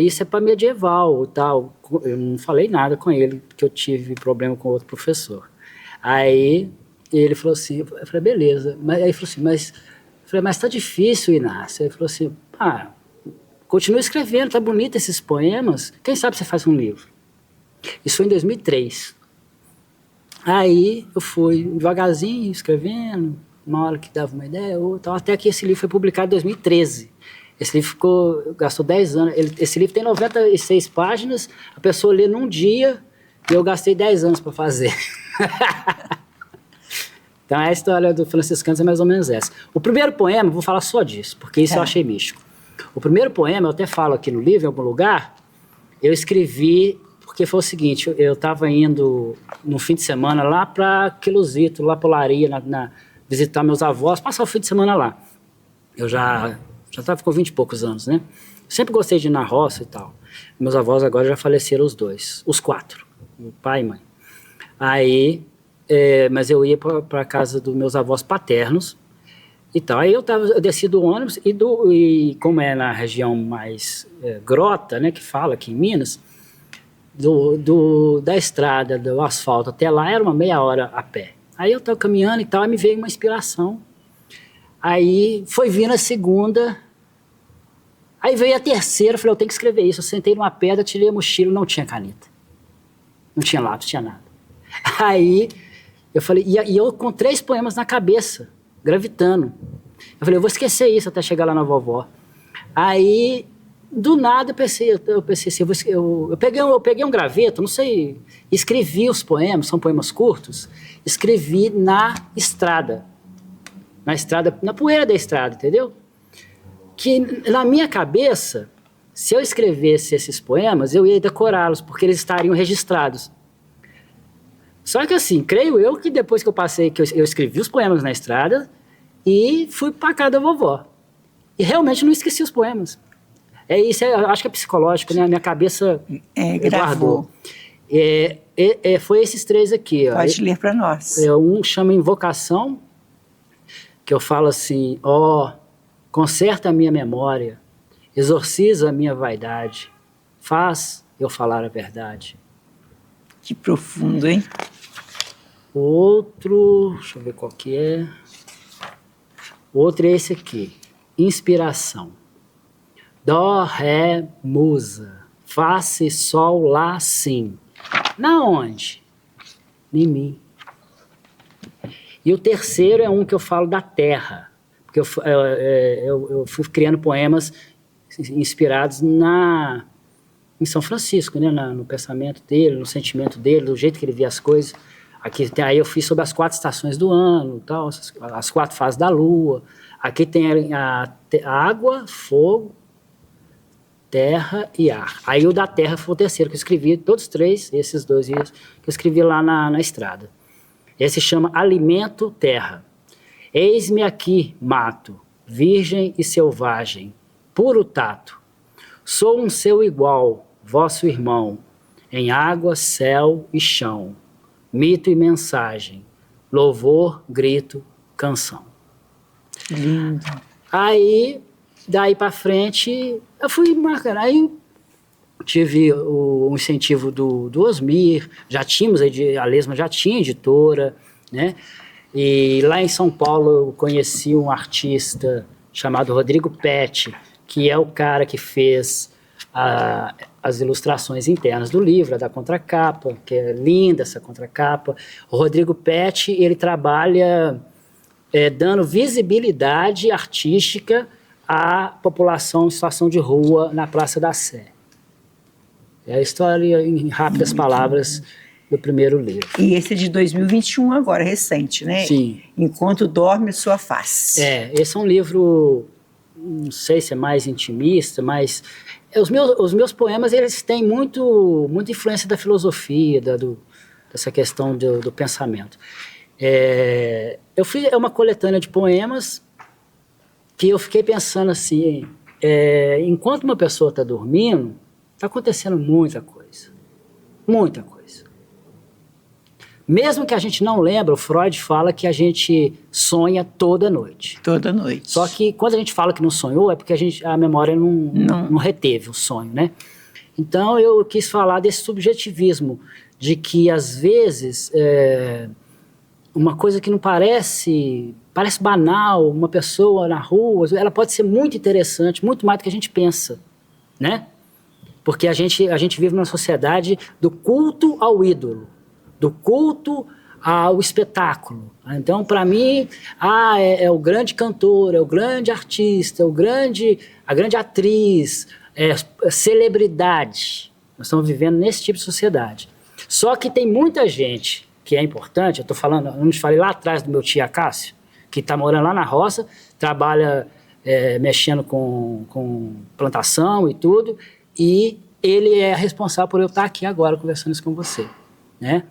isso é para medieval e tal. Eu não falei nada com ele, porque eu tive problema com outro professor. Aí ele falou assim, eu falei, beleza. Aí ele falou assim, mas tá difícil, Inácio. Ele falou assim, continua escrevendo, tá bonito esses poemas, quem sabe você faz um livro. Isso foi em 2003. Aí eu fui devagarzinho, escrevendo, uma hora que dava uma ideia, outra, até que esse livro foi publicado em 2013. Esse livro gastou 10 anos. Esse livro tem 96 páginas, a pessoa lê num dia e eu gastei 10 anos para fazer. Então a história do franciscano é mais ou menos essa. O primeiro poema, eu vou falar só disso, porque isso eu achei místico. O primeiro poema, eu até falo aqui no livro, em algum lugar, eu escrevi, porque foi o seguinte, eu estava indo no fim de semana lá para Queluzito, lá para Olaria, visitar meus avós, passar o fim de semana lá. Eu já estava com 20 e poucos anos, né? Sempre gostei de ir na roça e tal. Meus avós agora já faleceram os dois, os 4, o pai e mãe. Aí, mas eu ia para a casa dos meus avós paternos e tal. Aí eu desci do ônibus e como é na região mais grota, né, que fala aqui em Minas, da estrada, do asfalto até lá era uma meia hora a pé. Aí eu estava caminhando e tal, aí me veio uma inspiração. Aí foi vindo a segunda, aí veio a terceira, eu falei, eu tenho que escrever isso. Eu sentei numa pedra, tirei a mochila, não tinha caneta. Não tinha lápis, não tinha nada. Aí Eu falei, e eu com 3 poemas na cabeça, gravitando. Eu falei, eu vou esquecer isso até chegar lá na vovó. Aí, do nada, eu pensei assim, eu peguei um graveto, não sei, escrevi os poemas, são poemas curtos, escrevi na estrada, na poeira da estrada, entendeu? Que na minha cabeça, se eu escrevesse esses poemas, eu ia decorá-los, porque eles estariam registrados. Só que assim, creio eu que depois que eu passei, que eu escrevi os poemas na estrada e fui para casa da vovó. E realmente não esqueci os poemas. Isso, eu acho que é psicológico, né? A minha cabeça guardou. Foi esses 3 aqui. Pode ler para nós. Um chama Invocação, que eu falo assim, conserta a minha memória, exorciza a minha vaidade, faz eu falar a verdade. Que profundo, hein? O outro, deixa eu ver qual que é. O outro é esse aqui, Inspiração. Dó, ré, musa, fá, si, sol, lá, sim. Na onde? Em mim. E o terceiro é um que eu falo da terra, porque eu fui criando poemas inspirados em São Francisco, né? No pensamento dele, no sentimento dele, do jeito que ele via as coisas. Aí eu fiz sobre as 4 estações do ano, tal, as 4 fases da lua. Aqui tem a água, fogo, terra e ar. Aí o da terra foi o terceiro que eu escrevi, todos 3, esses 2 dias, que eu escrevi lá na estrada. Esse chama Alimento Terra. Eis-me aqui, mato, virgem e selvagem, puro tato. Sou um seu igual, vosso irmão, em água, céu e chão. Mito e mensagem, louvor, grito, canção. Lindo. Aí, daí para frente, eu fui marcando. Aí tive o incentivo do Osmir, já tínhamos, a Lesma já tinha editora, né? E lá em São Paulo eu conheci um artista chamado Rodrigo Pet, que é o cara que fez as ilustrações internas do livro, da contracapa, que é linda essa contracapa. O Rodrigo Pet, ele trabalha dando visibilidade artística à população em situação de rua na Praça da Sé. É a história, em rápidas palavras, do primeiro livro. E esse é de 2021 agora, recente, né? Sim. Enquanto Dorme Sua Face. Esse é um livro, não sei se é mais intimista, mas os meus poemas, eles têm muita influência da filosofia, dessa questão do pensamento. Eu fiz uma coletânea de poemas que eu fiquei pensando assim, enquanto uma pessoa está dormindo, está acontecendo muita coisa. Muita coisa. Mesmo que a gente não lembre, o Freud fala que a gente sonha toda noite. Toda noite. Só que quando a gente fala que não sonhou, é porque a memória não reteve o sonho, né? Então eu quis falar desse subjetivismo, de que às vezes uma coisa que não parece banal, uma pessoa na rua, ela pode ser muito interessante, muito mais do que a gente pensa, né? Porque a gente vive numa sociedade do culto ao ídolo, do culto ao espetáculo. Então, para mim, é o grande cantor, é o grande artista, a grande atriz, celebridade. Nós estamos vivendo nesse tipo de sociedade. Só que tem muita gente que é importante, eu estou falando, eu não te falei lá atrás do meu tio Acácio, que está morando lá na roça, trabalha mexendo com plantação e tudo, e ele é responsável por eu estar aqui agora conversando isso com você, né?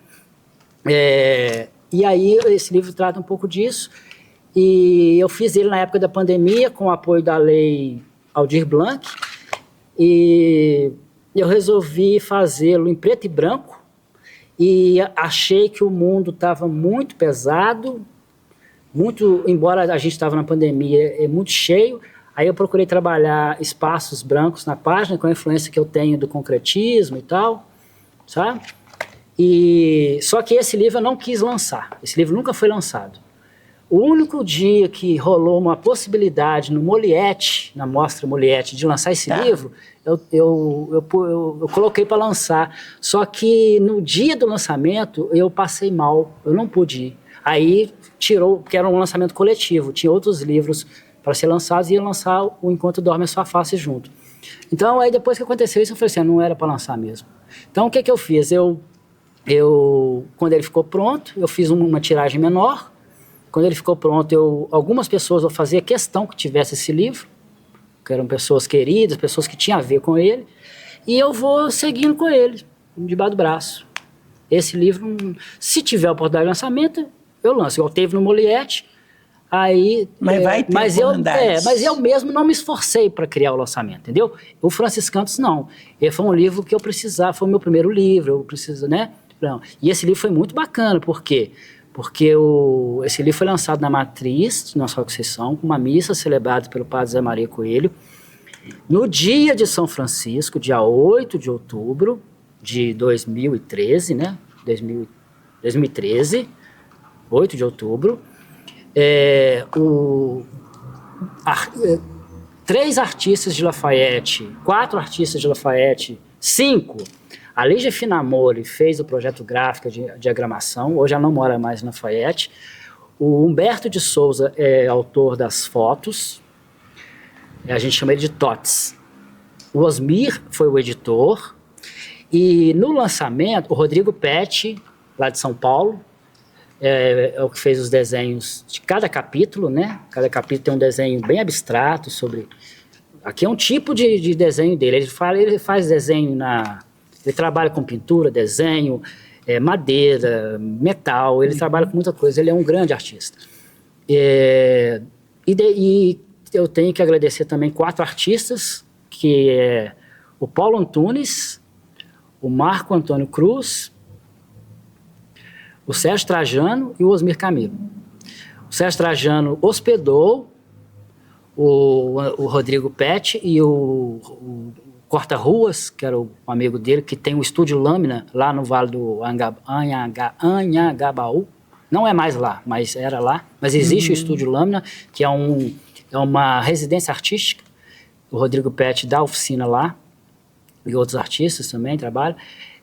E aí esse livro trata um pouco disso, e eu fiz ele na época da pandemia com o apoio da lei Aldir Blanc, e eu resolvi fazê-lo em preto e branco, e achei que o mundo estava muito pesado, embora a gente estava na pandemia, muito cheio. Aí eu procurei trabalhar espaços brancos na página, com a influência que eu tenho do concretismo e tal, sabe? Só que esse livro eu não quis lançar, esse livro nunca foi lançado. O único dia que rolou uma possibilidade no Moliette, na Mostra Moliette, de lançar esse livro, eu coloquei para lançar. Só que no dia do lançamento eu passei mal, eu não pude ir. Aí tirou, porque era um lançamento coletivo, tinha outros livros para ser lançados e ia lançar o Enquanto Dorme a Sua Face junto. Então aí depois que aconteceu isso eu falei assim, não era para lançar mesmo. Então o que eu fiz? Quando ele ficou pronto, eu fiz uma tiragem menor. Quando ele ficou pronto, algumas pessoas eu fazia questão que tivesse esse livro, que eram pessoas queridas, pessoas que tinham a ver com ele, e eu vou seguindo com ele, debaixo do braço. Esse livro, se tiver oportunidade de lançamento, eu lanço. Igual teve no Moliette, aí... Mas vai ter oportunidades. Mas eu mesmo não me esforcei para criar o lançamento, entendeu? O Francis Cantos, não. Ele foi um livro que eu precisava, foi o meu primeiro livro, eu preciso, né? Não. E esse livro foi muito bacana, por quê? Porque esse livro foi lançado na Matriz de Nossa Conceição, com uma missa celebrada pelo padre Zé Maria Coelho, no dia de São Francisco, dia 8 de outubro de 2013, né? 2013, 8 de outubro. 3 artistas de Lafayette, 4 artistas de Lafayette, 5... A Lígia Finamori fez o projeto gráfico de diagramação, hoje ela não mora mais na Lafayette. O Humberto de Souza é autor das fotos, a gente chama ele de TOTS. O Osmir foi o editor, e no lançamento, o Rodrigo Pet, lá de São Paulo, é o que fez os desenhos de cada capítulo, né? Cada capítulo tem um desenho bem abstrato sobre... Aqui é um tipo de desenho dele, ele faz desenho Ele trabalha com pintura, desenho, madeira, metal, ele trabalha com muita coisa, ele é um grande artista. E eu tenho que agradecer também 4 artistas, que é o Paulo Antunes, o Marco Antônio Cruz, o Sérgio Trajano e o Osmir Camilo. O Sérgio Trajano hospedou o Rodrigo Pet e o Corta-Ruas, que era um amigo dele, que tem um estúdio Lâmina lá no Vale do Anhangabaú. Não é mais lá, mas era lá. Mas existe o estúdio Lâmina, que é uma residência artística. O Rodrigo Pet dá oficina lá, e outros artistas também trabalham.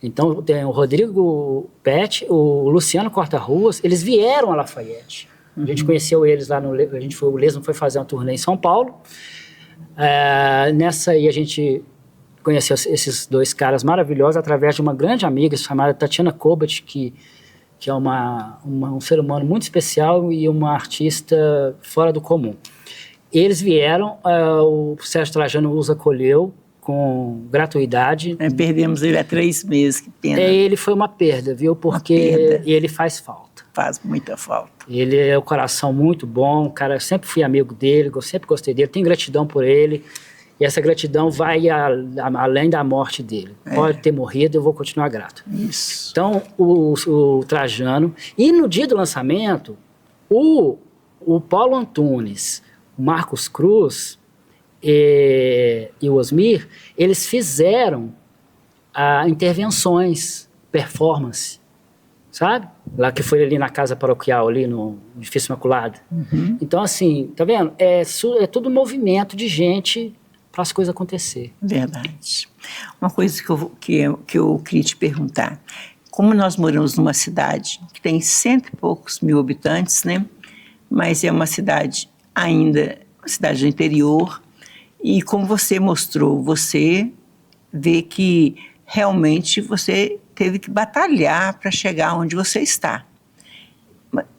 Então, tem o Rodrigo Pet, o Luciano Corta-Ruas, eles vieram a Lafayette. A gente conheceu eles lá o Lesmo foi fazer uma turnê em São Paulo. Nessa aí a gente conheceu esses 2 caras maravilhosos através de uma grande amiga chamada Tatiana Kobat, que é um ser humano muito especial e uma artista fora do comum. Eles vieram, o Sérgio Trajano os acolheu com gratuidade. Perdemos ele há 3 meses, que pena. Ele foi uma perda, viu? Porque ele faz falta. Faz muita falta. Ele é um coração muito bom, cara, eu sempre fui amigo dele, eu sempre gostei dele, tenho gratidão por ele. E essa gratidão vai além da morte dele. Pode ter morrido, eu vou continuar grato. Isso. Então, o Trajano... E no dia do lançamento, o Paulo Antunes, o Marcos Cruz e o Osmir, eles fizeram intervenções, performance, sabe? Lá que foi ali na casa paroquial, ali no Edifício Imaculado. Então, assim, tá vendo? É tudo movimento de gente para as coisas acontecer. Verdade. Uma coisa que eu queria te perguntar. Como nós moramos numa cidade que tem 100 e poucos mil habitantes, né? Mas é uma cidade ainda, uma cidade do interior, e como você mostrou, você vê que realmente você teve que batalhar para chegar onde você está.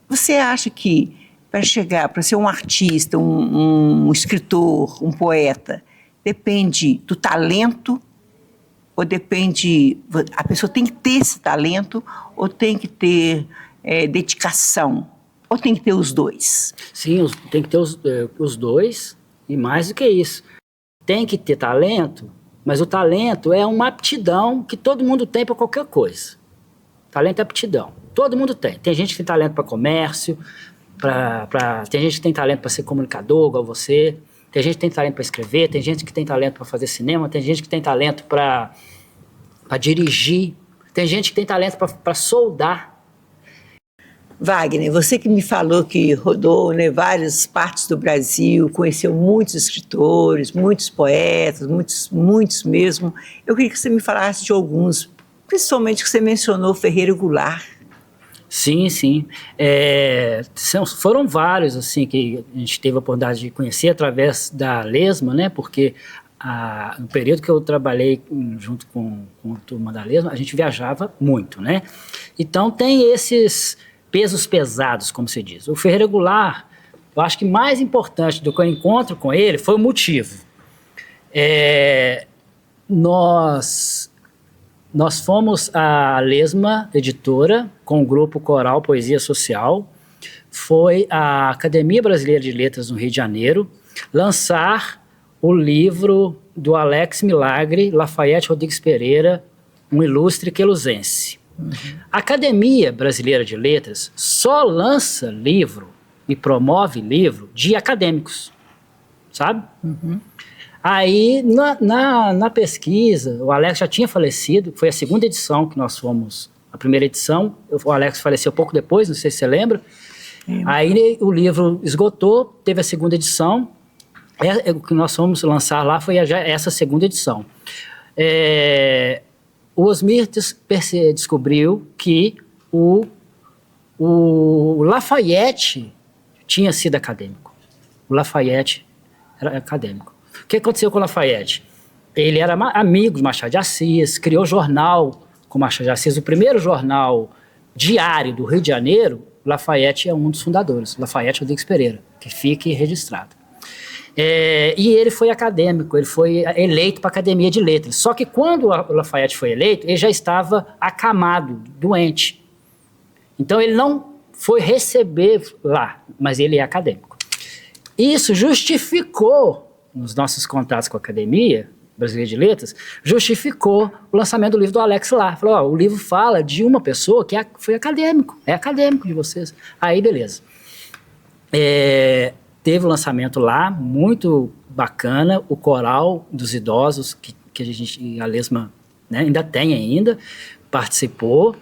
Você acha que para chegar, para ser um artista, um escritor, um poeta, depende do talento ou depende... A pessoa tem que ter esse talento ou tem que ter dedicação? Ou tem que ter os dois? Sim, tem que ter os dois e mais do que isso. Tem que ter talento, mas o talento é uma aptidão que todo mundo tem para qualquer coisa. Talento é aptidão. Todo mundo tem. Tem gente que tem talento para comércio, tem gente que tem talento para ser comunicador, igual você. Tem gente que tem talento para escrever, tem gente que tem talento para fazer cinema, tem gente que tem talento para dirigir, tem gente que tem talento para soldar. Wagner, você que me falou que rodou, né, várias partes do Brasil, conheceu muitos escritores, muitos poetas, muitos mesmo. Eu queria que você me falasse de alguns, principalmente que você mencionou Ferreira Goulart. Sim, sim. Foram vários assim que a gente teve a oportunidade de conhecer através da Lesma, né? Porque no período que eu trabalhei junto com a turma da Lesma, a gente viajava muito, né? Então tem esses pesos pesados, como se diz. O Ferreira Goulart, eu acho que mais importante do que o encontro com ele foi o motivo. Nós fomos à Lesma Editora com o grupo Coral Poesia Social. Foi a Academia Brasileira de Letras no Rio de Janeiro lançar o livro do Alex Milagre, Lafayette Rodrigues Pereira, um ilustre queluzense. A Academia Brasileira de Letras só lança livro e promove livro de acadêmicos, sabe? Aí, na pesquisa, o Alex já tinha falecido, foi a segunda edição que nós fomos, a primeira edição, o Alex faleceu pouco depois, não sei se você lembra. Aí o livro esgotou, teve a segunda edição, o que nós fomos lançar lá foi já essa segunda edição. O Osmir descobriu que o Lafayette tinha sido acadêmico. O Lafayette era acadêmico. O que aconteceu com o Lafayette? Ele era amigo de Machado de Assis, criou jornal com Machado de Assis, o primeiro jornal diário do Rio de Janeiro. Lafayette é um dos fundadores, Lafayette Rodrigues Pereira, que fique registrado. E ele foi acadêmico, ele foi eleito para a Academia de Letras. Só que quando o Lafayette foi eleito, ele já estava acamado, doente. Então ele não foi receber lá, mas ele é acadêmico. Isso justificou, nos nossos contatos com a Academia Brasileira de Letras, justificou o lançamento do livro do Alex lá. Falou, o livro fala de uma pessoa que foi acadêmico, é acadêmico de vocês. Aí, beleza. Teve o lançamento lá, muito bacana, o Coral dos Idosos, que a Lesma, né, ainda tem ainda, participou,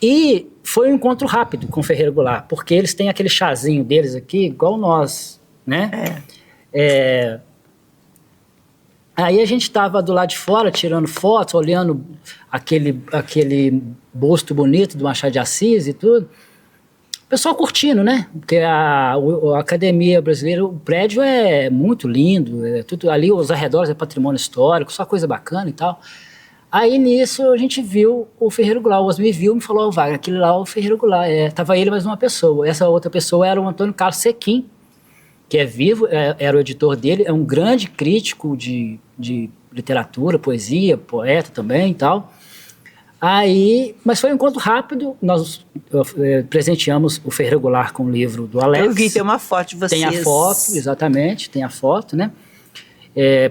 e foi um encontro rápido com o Ferreira Goulart, porque eles têm aquele chazinho deles aqui, igual nós, né? Aí a gente estava do lado de fora, tirando fotos, olhando aquele busto bonito do Machado de Assis e tudo. O pessoal curtindo, né? Porque a Academia Brasileira, o prédio é muito lindo, tudo ali, os arredores é patrimônio histórico, só coisa bacana e tal. Aí nisso a gente viu o Ferreira Goulart, o Osmir viu e me falou, Wagner, aquele lá é o Ferreira Goulart, tava ele mais uma pessoa. Essa outra pessoa era o Antônio Carlos Sequim, que é vivo, era o editor dele, é um grande crítico de literatura, poesia, poeta também e tal. Aí, mas foi um encontro rápido, nós presenteamos o Ferreira Goulart com o livro do Alex. Eu vi, tem uma foto de vocês. Tem a foto, exatamente, tem a foto, né?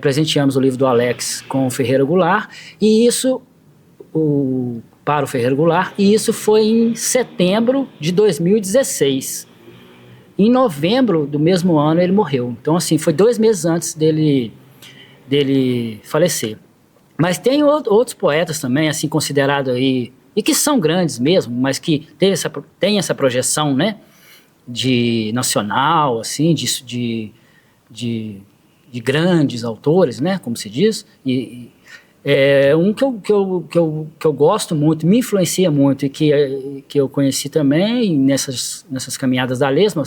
Presenteamos o livro do Alex com o Ferreira Goulart, e isso, para o Ferreira Goulart, e isso foi em setembro de 2016. Em novembro do mesmo ano ele morreu. Então, assim, foi 2 meses antes dele falecer. Mas tem outros poetas também, assim, considerados aí, e que são grandes mesmo, mas que tem essa projeção, né, de nacional, assim, de grandes autores, né, como se diz. Um que eu gosto muito, me influencia muito, e que eu conheci também nessas caminhadas da Lesma,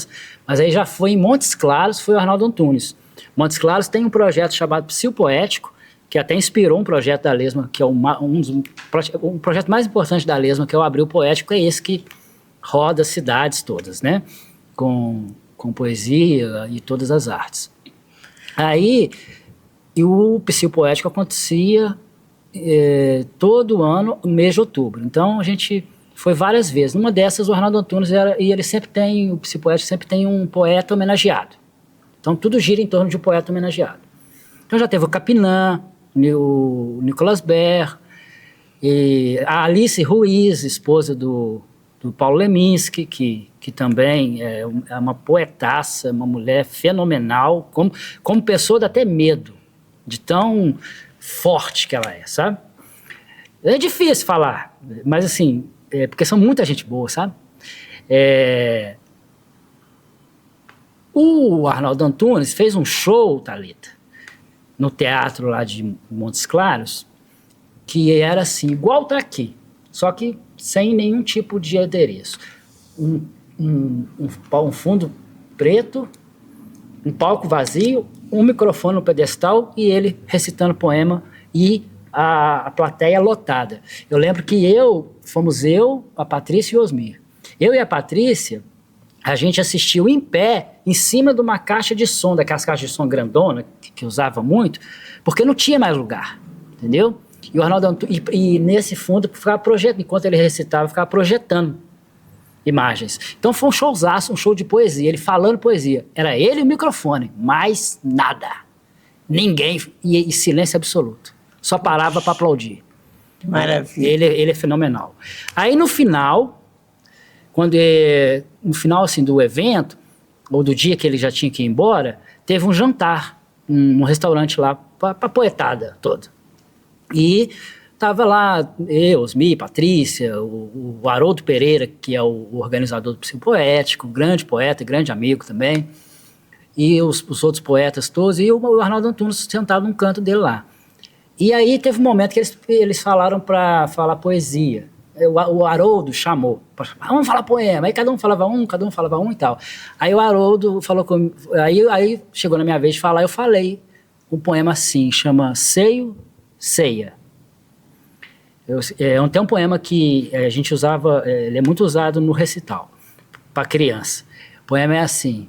mas aí já foi em Montes Claros, foi o Arnaldo Antunes. Montes Claros tem um projeto chamado Psil Poético, que até inspirou um projeto da Lesma, que é um projeto mais importante da Lesma, que é o Abril Poético, é esse que roda as cidades todas, né? Com poesia e todas as artes. Aí, e o Psil Poético acontecia todo ano, no mês de outubro. Então, a gente foi várias vezes. Numa dessas, o Arnaldo Antunes, ele sempre tem, o Psil Poético sempre tem um poeta homenageado. Então, tudo gira em torno de um poeta homenageado. Então, já teve o Capinã, o Nicolas Ber, a Alice Ruiz, esposa do Paulo Leminski, que também é uma poetaça, uma mulher fenomenal, como pessoa dá até medo, de tão forte que ela é, sabe? É difícil falar, mas assim, porque são muita gente boa, sabe? O Arnaldo Antunes fez um show, Thalita, no teatro lá de Montes Claros, que era assim, igual tá aqui, só que sem nenhum tipo de adereço. Um fundo preto, um palco vazio, um microfone no pedestal e ele recitando poema e a plateia lotada. Eu lembro que fomos eu, a Patrícia e o Osmir. Eu e a Patrícia, a gente assistiu em pé, em cima de uma caixa de som, daquelas caixas de som grandona, que usava muito, porque não tinha mais lugar, entendeu? E o Arnaldo Antunes, e nesse fundo, ficava projetando, enquanto ele recitava, ficava projetando imagens. Então foi um showzaço, um show de poesia, ele falando poesia. Era ele e o microfone, mais nada. Ninguém, e silêncio absoluto. Só parava para aplaudir. Maravilha. Ele é fenomenal. Aí no final, no final assim, do evento, ou do dia que ele já tinha que ir embora, teve um jantar, num restaurante lá, para a poetada toda. E tava lá eu, Osmi, Patrícia, o Haroldo Pereira, que é o organizador do Psicopoético, grande poeta, grande amigo também, e os outros poetas todos, e o Arnaldo Antunes sentado num canto dele lá. E aí teve um momento que eles falaram para falar poesia. O Haroldo chamou, vamos falar poema. Aí cada um falava um e tal. Aí o Haroldo falou comigo, aí chegou na minha vez de falar, eu falei um poema assim, chama Seio, Ceia. Tem um poema que a gente usava, ele é muito usado no recital, para criança. O poema é assim: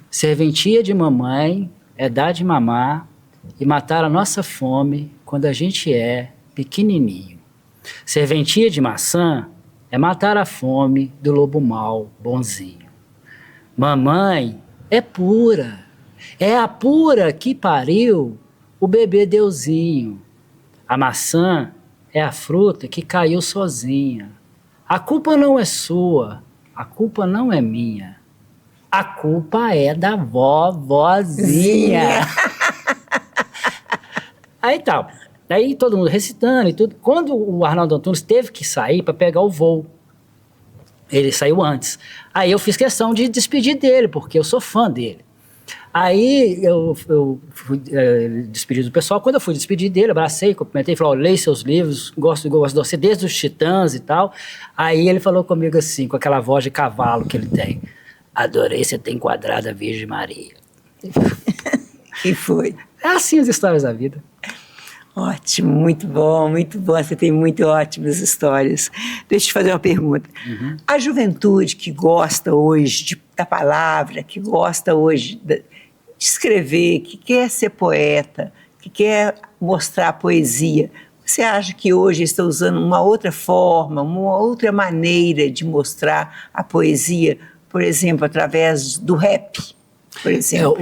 serventia de mamãe é dar de mamar e matar a nossa fome quando a gente é pequenininho. Serventia de maçã é matar a fome do lobo mau bonzinho. Mamãe é pura, é a pura que pariu o bebê Deusinho. A maçã é a fruta que caiu sozinha. A culpa não é sua, a culpa não é minha. A culpa é da vovozinha. Aí tal. Aí todo mundo recitando e tudo. Quando o Arnaldo Antunes teve que sair para pegar o voo, ele saiu antes. Aí eu fiz questão de despedir dele, porque eu sou fã dele. Aí eu fui despedir do pessoal. Quando eu fui despedir dele, abracei, cumprimentei, falei, leia seus livros, gosto de você desde os Titãs e tal. Aí ele falou comigo assim, com aquela voz de cavalo que ele tem: adorei você ter enquadrado a Virgem Maria. E foi. É assim as histórias da vida. Ótimo, muito bom, você tem muito ótimas histórias. Deixa eu te fazer uma pergunta. A juventude que gosta hoje da palavra, que gosta hoje de escrever, que quer ser poeta, que quer mostrar poesia, você acha que hoje está usando uma outra forma, uma outra maneira de mostrar a poesia, por exemplo, através do rap? Por exemplo.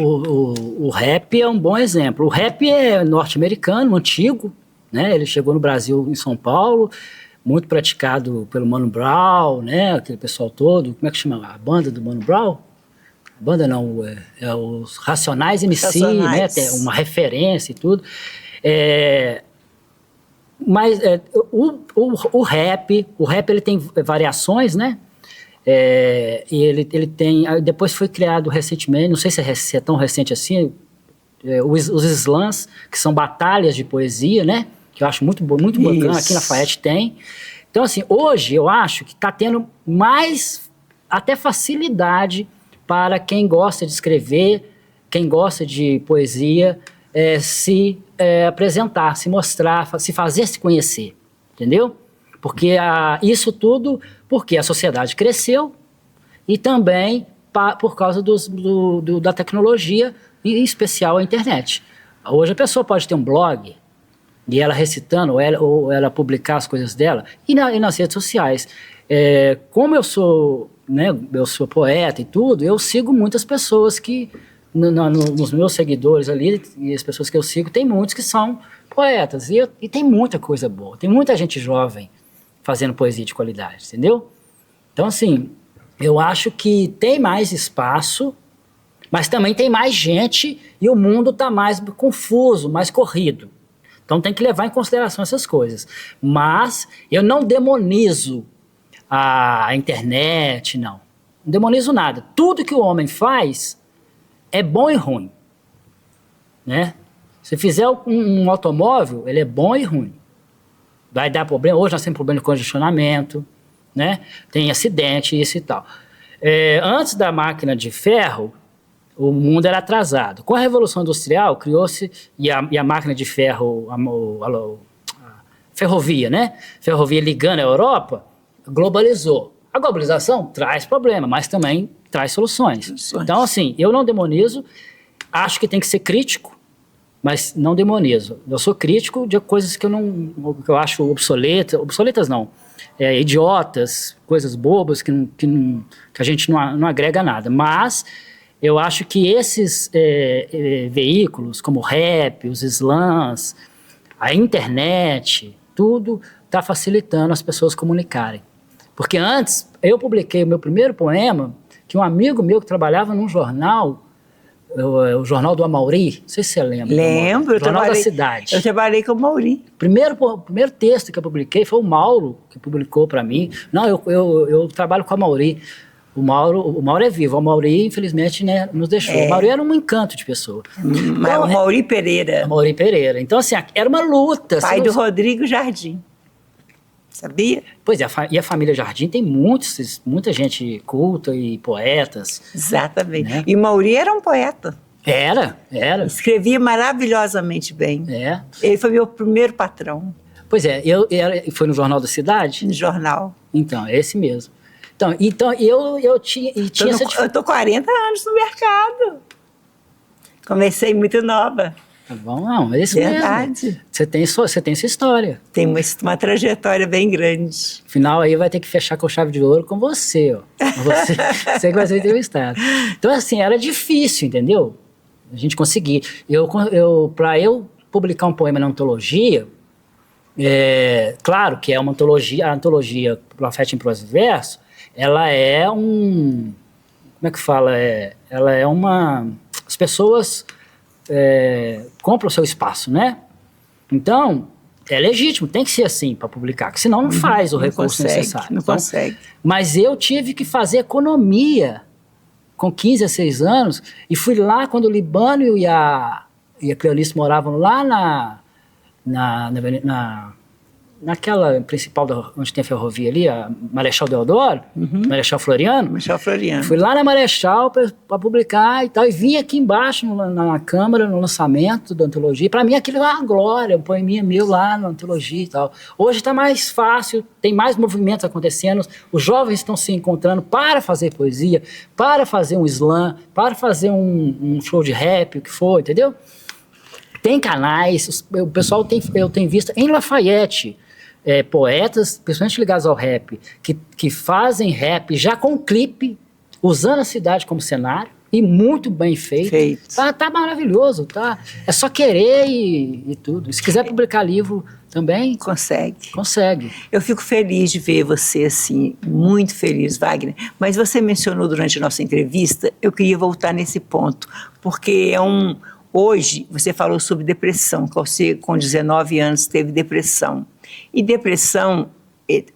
O rap é um bom exemplo. O rap é norte-americano, antigo, né? Ele chegou no Brasil, em São Paulo, muito praticado pelo Mano Brown, né? Aquele pessoal todo. Como é que chama? A banda do Mano Brown? Banda não, os Racionais MC, né? Tem uma referência e tudo. Mas o rap ele tem variações, né? E ele tem, depois foi criado recentemente, não sei se é tão recente assim, os slams, que são batalhas de poesia, né? Que eu acho muito bacana, aqui na FAET tem. Então, assim, hoje eu acho que está tendo mais até facilidade para quem gosta de escrever, quem gosta de poesia, se apresentar, se mostrar, se fazer se conhecer, entendeu? Porque isso tudo, porque a sociedade cresceu e também por causa da tecnologia, em especial a internet. Hoje a pessoa pode ter um blog e ela recitando, ou ela publicar as coisas dela, e nas redes sociais. Como eu sou poeta e tudo, eu sigo muitas pessoas que, nos meus seguidores ali, e as pessoas que eu sigo, tem muitos que são poetas, e tem muita coisa boa, tem muita gente jovem fazendo poesia de qualidade, entendeu? Então, assim, eu acho que tem mais espaço, mas também tem mais gente e o mundo está mais confuso, mais corrido. Então tem que levar em consideração essas coisas. Mas eu não demonizo a internet, não. Não demonizo nada. Tudo que o homem faz é bom e ruim, né? Se fizer um automóvel, ele é bom e ruim. Vai dar problema. Hoje nós temos problema de congestionamento, né? Tem acidente, isso e tal. Antes da máquina de ferro, o mundo era atrasado. Com a Revolução Industrial, criou-se, e a máquina de ferro, a ferrovia, né? Ferrovia ligando a Europa, globalizou. A globalização traz problema, mas também traz soluções. Então, assim, eu não demonizo, acho que tem que ser crítico, mas não demonizo. Eu sou crítico de coisas que eu acho obsoletas não, idiotas, coisas bobas que a gente não agrega nada. Mas eu acho que esses veículos, como o rap, os slams, a internet, tudo está facilitando as pessoas comunicarem. Porque antes, eu publiquei o meu primeiro poema, que um amigo meu que trabalhava num jornal, o Jornal do Amaury, não sei se você lembra. Lembro. Jornal da Cidade. Eu trabalhei com o Amaury. O primeiro texto que eu publiquei foi o Mauro, que publicou para mim. Não, eu trabalho com o Amaury. O Mauro é vivo. O Amaury, infelizmente, né, nos deixou. O Amaury era um encanto de pessoa. Então, o Amaury Pereira. Amaury Pereira. Então, assim, era uma luta. Pai do Rodrigo Jardim. Sabia? Pois é, e a família Jardim tem muita gente culta e poetas. Exatamente. Né? E o Amaury era um poeta. Era. Escrevia maravilhosamente bem. É. Ele foi meu primeiro patrão. Pois é, foi no Jornal da Cidade? No jornal. Então, é esse mesmo. Então eu tinha Eu tô 40 anos no mercado. Comecei muito nova. Tá bom, não, é isso Verdade. mesmo. Você tem sua história. Tem uma trajetória bem grande. Afinal, aí vai ter que fechar com chave de ouro com você, ó. Você que vai ser entrevistado. Então, assim, era difícil, entendeu? A gente conseguir. Para eu publicar um poema na antologia, claro que é uma antologia, a antologia Profeta em Prosa e Verso, ela é como é que fala? Ela é as pessoas compram o seu espaço, né? Então, é legítimo, tem que ser assim para publicar, porque senão não faz o recurso necessário. Não consegue. Mas eu tive que fazer economia com 15 a 6 anos e fui lá quando o Libânio e a Cleonice moravam lá naquela principal, onde tem a ferrovia ali, a Marechal Deodoro, Marechal Floriano. Marechal Floriano. Fui lá na Marechal para publicar e tal, e vim aqui embaixo na Câmara, no lançamento da antologia. Para mim aquilo é uma glória, um poeminha meu lá na antologia e tal. Hoje está mais fácil, tem mais movimentos acontecendo, os jovens estão se encontrando para fazer poesia, para fazer um slam, para fazer um show de rap, o que for, entendeu? Tem canais, o pessoal eu tenho visto em Lafayette, poetas, principalmente ligados ao rap, que fazem rap já com clipe, usando a cidade como cenário, e muito bem feito. Tá maravilhoso, tá? É só querer e tudo. Se quiser publicar livro também... Consegue. Eu fico feliz de ver você assim, muito feliz, Wagner. Mas você mencionou durante a nossa entrevista, eu queria voltar nesse ponto, porque hoje, você falou sobre depressão, que você, com 19 anos, teve depressão. E depressão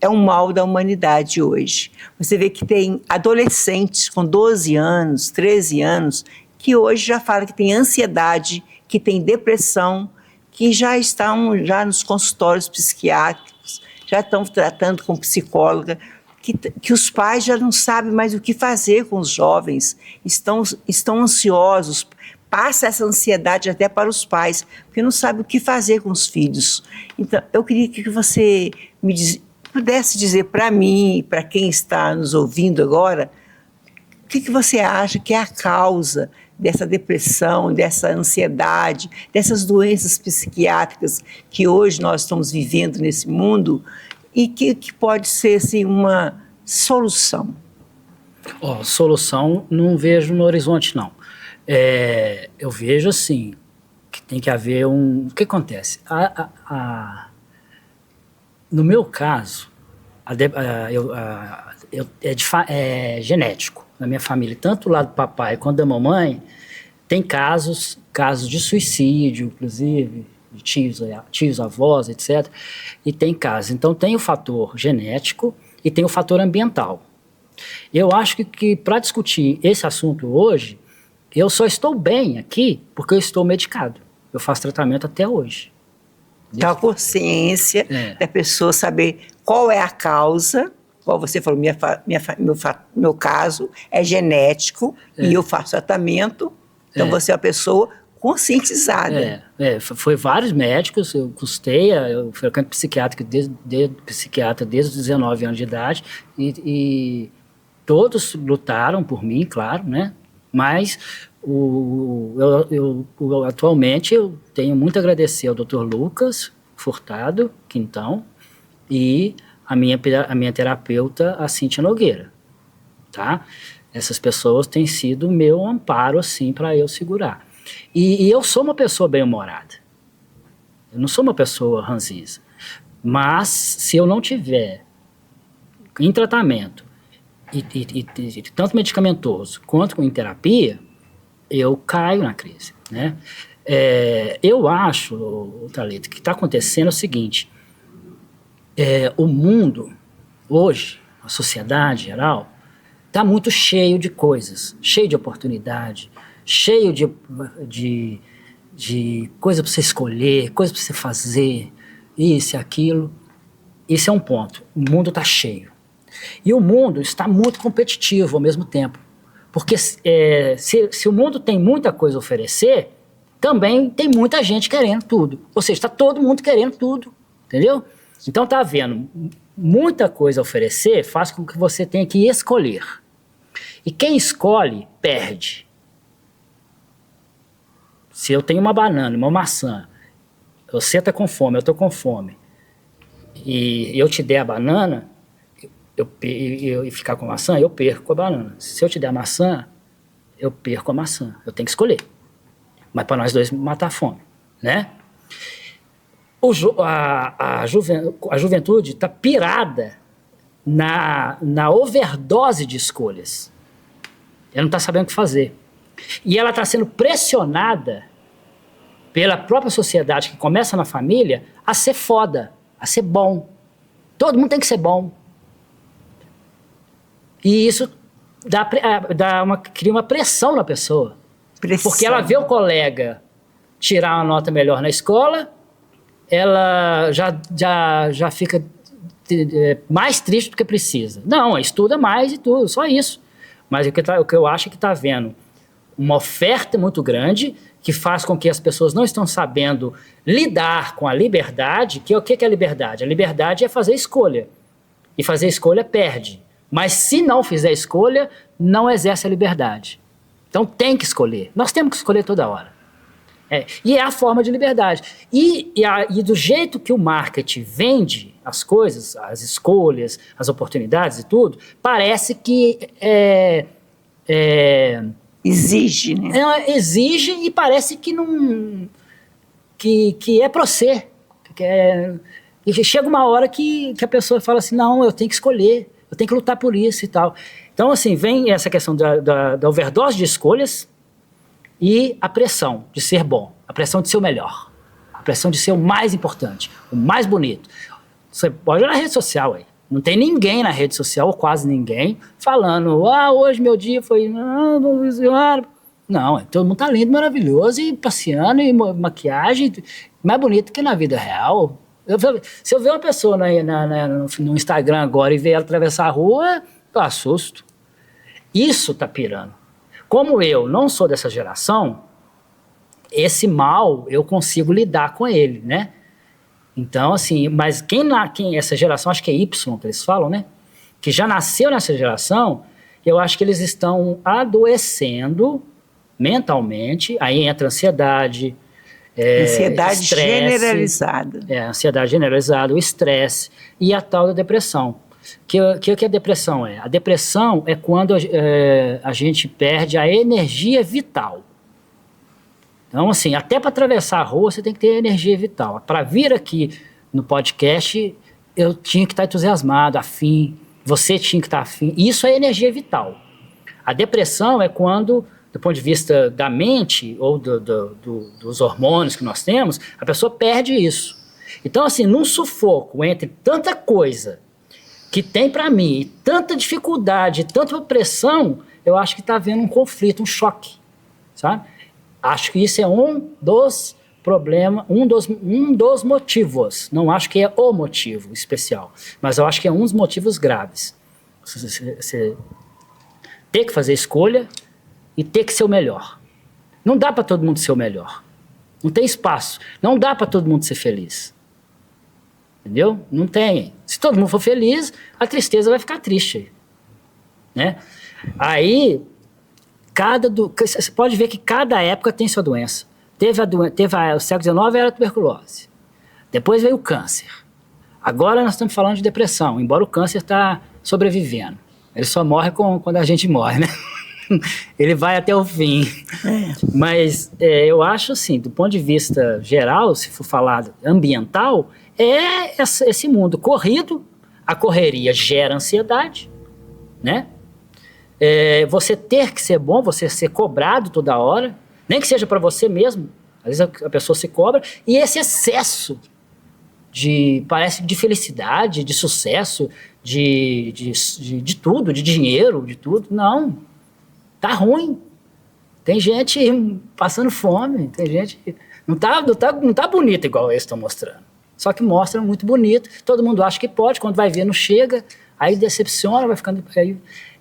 é um mal da humanidade hoje. Você vê que tem adolescentes com 12 anos, 13 anos, que hoje já falam que tem ansiedade, que tem depressão, que já estão nos consultórios psiquiátricos, já estão tratando com psicóloga, que os pais já não sabem mais o que fazer com os jovens, estão ansiosos, passa essa ansiedade até para os pais, porque não sabe o que fazer com os filhos. Então, eu queria que você pudesse dizer para mim e para quem está nos ouvindo agora, o que você acha que é a causa dessa depressão, dessa ansiedade, dessas doenças psiquiátricas que hoje nós estamos vivendo nesse mundo e que pode ser assim, uma solução? Solução não vejo no horizonte, não. Eu vejo assim, que tem que haver o que acontece? No meu caso, é genético. Na minha família, tanto do lado do papai quanto da mamãe, tem casos de suicídio, inclusive, de tios, avós, etc. E tem casos. Então, tem o fator genético e tem o fator ambiental. Eu acho que para discutir esse assunto hoje, eu só estou bem aqui porque eu estou medicado. Eu faço tratamento até hoje. Então, a consciência da pessoa saber qual é a causa, como você falou, meu caso é genético e eu faço tratamento, então você é uma pessoa conscientizada. Foi vários médicos, eu frequento psiquiatra desde os 19 anos de idade e todos lutaram por mim, claro, né? Mas atualmente eu tenho muito a agradecer ao Dr. Lucas Furtado Quintão e a minha terapeuta, a Cíntia Nogueira, tá? Essas pessoas têm sido o meu amparo, assim, para eu segurar. E eu sou uma pessoa bem-humorada. Eu não sou uma pessoa ranziza. Mas se eu não tiver em tratamento, e tanto medicamentoso quanto em terapia, eu caio na crise, né? Eu acho, Thalita, que está acontecendo é o seguinte, o mundo, hoje, a sociedade geral, está muito cheio de coisas, cheio de oportunidade, cheio de coisa para você escolher, coisa para você fazer, isso e aquilo. Esse é um ponto, o mundo está cheio. E o mundo está muito competitivo ao mesmo tempo. Porque se o mundo tem muita coisa a oferecer, também tem muita gente querendo tudo. Ou seja, está todo mundo querendo tudo, entendeu? Então está havendo muita coisa a oferecer, faz com que você tenha que escolher. E quem escolhe, perde. Se eu tenho uma banana e uma maçã, você está com fome, eu estou com fome, e eu te der a banana, e ficar com a maçã, eu perco a banana. Se eu te der a maçã, eu perco a maçã. Eu tenho que escolher. Mas para nós dois matar a fome, né? A juventude está pirada na overdose de escolhas. Ela não está sabendo o que fazer. E ela está sendo pressionada pela própria sociedade, que começa na família, a ser foda, a ser bom. Todo mundo tem que ser bom. E isso cria uma pressão na pessoa. Porque ela vê o colega tirar uma nota melhor na escola, ela já fica mais triste do que precisa. Não, estuda mais e tudo, só isso. Mas o que eu acho é que está havendo uma oferta muito grande que faz com que as pessoas não estão sabendo lidar com a liberdade. O que é a liberdade? A liberdade é fazer escolha. E fazer escolha perde. Mas se não fizer escolha, não exerce a liberdade. Então tem que escolher. Nós temos que escolher toda hora. E é a forma de liberdade. E do jeito que o marketing vende as coisas, as escolhas, as oportunidades e tudo, parece que exige, né? Exige e parece que não... que é para você. E chega uma hora que a pessoa fala assim, não, eu tenho que escolher. Eu tenho que lutar por isso e tal. Então, assim, vem essa questão da overdose de escolhas e a pressão de ser bom, a pressão de ser o melhor, a pressão de ser o mais importante, o mais bonito. Você pode ir na rede social aí. Não tem ninguém na rede social, ou quase ninguém, falando, hoje meu dia foi... Não, todo mundo tá lindo, maravilhoso, e passeando, e maquiagem, mais bonito que na vida real. Se eu ver uma pessoa no Instagram agora e ver ela atravessar a rua, eu assusto. Isso tá pirando. Como eu não sou dessa geração, esse mal eu consigo lidar com ele, né? Então, assim, mas quem essa geração, acho que é Y que eles falam, né? Que já nasceu nessa geração, eu acho que eles estão adoecendo mentalmente, aí entra ansiedade, ansiedade estresse, generalizada. Ansiedade generalizada, o estresse e a tal da depressão. Que a depressão é? A depressão é quando a gente perde a energia vital. Então, assim, até para atravessar a rua você tem que ter energia vital. Para vir aqui no podcast, eu tinha que estar entusiasmado, afim, você tinha que estar afim. Isso é energia vital. A depressão é quando, do ponto de vista da mente ou dos hormônios que nós temos, a pessoa perde isso. Então, assim, num sufoco entre tanta coisa que tem para mim tanta dificuldade, tanta opressão, eu acho que está havendo um conflito, um choque, sabe? Acho que isso é um dos problemas, um dos motivos. Não acho que é o motivo especial, mas eu acho que é um dos motivos graves. Você ter que fazer escolha e ter que ser o melhor. Não dá para todo mundo ser o melhor. Não tem espaço. Não dá para todo mundo ser feliz. Entendeu? Não tem. Se todo mundo for feliz, a tristeza vai ficar triste. Né? Aí, você pode ver que cada época tem sua doença. O século XIX era a tuberculose. Depois veio o câncer. Agora nós estamos falando de depressão, embora o câncer está sobrevivendo. Ele só morre quando a gente morre, né? Ele vai até o fim. Mas eu acho assim, do ponto de vista geral, se for falar ambiental, é esse mundo corrido, a correria gera ansiedade, né? Você ter que ser bom, você ser cobrado toda hora, nem que seja para você mesmo, às vezes a pessoa se cobra, e esse excesso parece de felicidade, de sucesso, de tudo, de dinheiro, de tudo, não, tá ruim, tem gente passando fome, tem gente, não tá bonito igual eles estão mostrando, só que mostram muito bonito, todo mundo acha que pode, quando vai ver não chega, aí decepciona, vai ficando,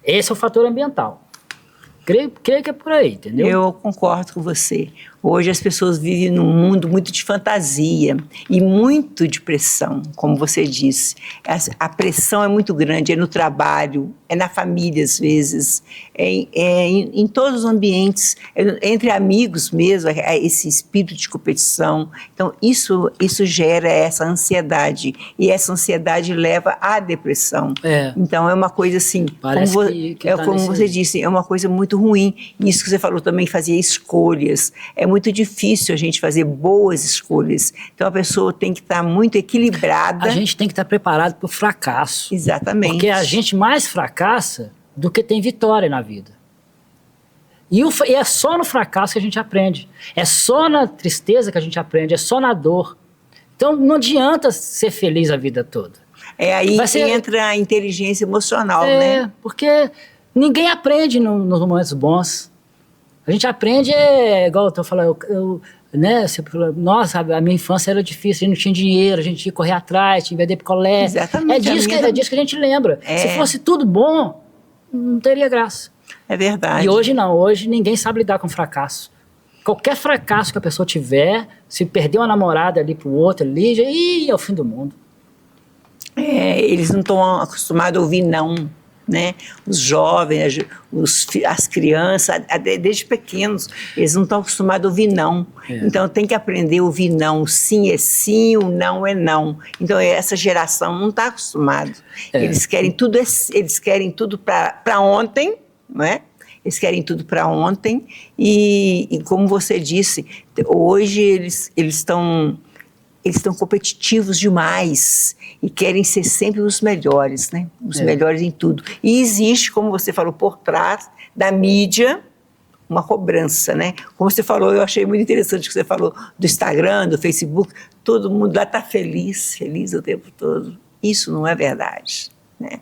esse é o fator ambiental. Creio que é por aí, entendeu? Eu concordo com você. Hoje as pessoas vivem num mundo muito de fantasia e muito de pressão, como você disse. A pressão é muito grande, é no trabalho, é na família às vezes, em todos os ambientes, entre amigos mesmo, esse espírito de competição. Então isso gera essa ansiedade e essa ansiedade leva à depressão. Então é uma coisa assim, como você disse, é uma coisa muito ruim. Isso que você falou também, fazer escolhas. É muito difícil a gente fazer boas escolhas. Então a pessoa tem que estar muito equilibrada. A gente tem que estar preparado para o fracasso. Exatamente. Porque a gente mais fracassa do que tem vitória na vida. E é só no fracasso que a gente aprende. É só na tristeza que a gente aprende, é só na dor. Então não adianta ser feliz a vida toda. É aí que entra a inteligência emocional, né? Porque ninguém aprende nos momentos bons. A gente aprende, igual eu estou falando, né? Nossa, a minha infância era difícil, a gente não tinha dinheiro, a gente tinha que correr atrás, tinha que vender picolé. Exatamente. É disso que a gente lembra. Se fosse tudo bom, não teria graça. É verdade. E hoje não, hoje ninguém sabe lidar com fracasso. Qualquer fracasso que a pessoa tiver, se perder uma namorada ali pro outro ali, é o fim do mundo. Eles não estão acostumados a ouvir não. Né? Os jovens, as crianças, desde pequenos, eles não estão acostumados a ouvir não. Então tem que aprender a ouvir não. Sim é sim, o não é não. Então essa geração não está acostumada. Eles querem tudo para ontem, não é? Eles querem tudo para ontem e como você disse, hoje eles estão competitivos demais e querem ser sempre os melhores, né? Os melhores em tudo. E existe, como você falou, por trás da mídia, uma cobrança, né? Como você falou, eu achei muito interessante o que você falou do Instagram, do Facebook, todo mundo lá está feliz o tempo todo. Isso não é verdade, né?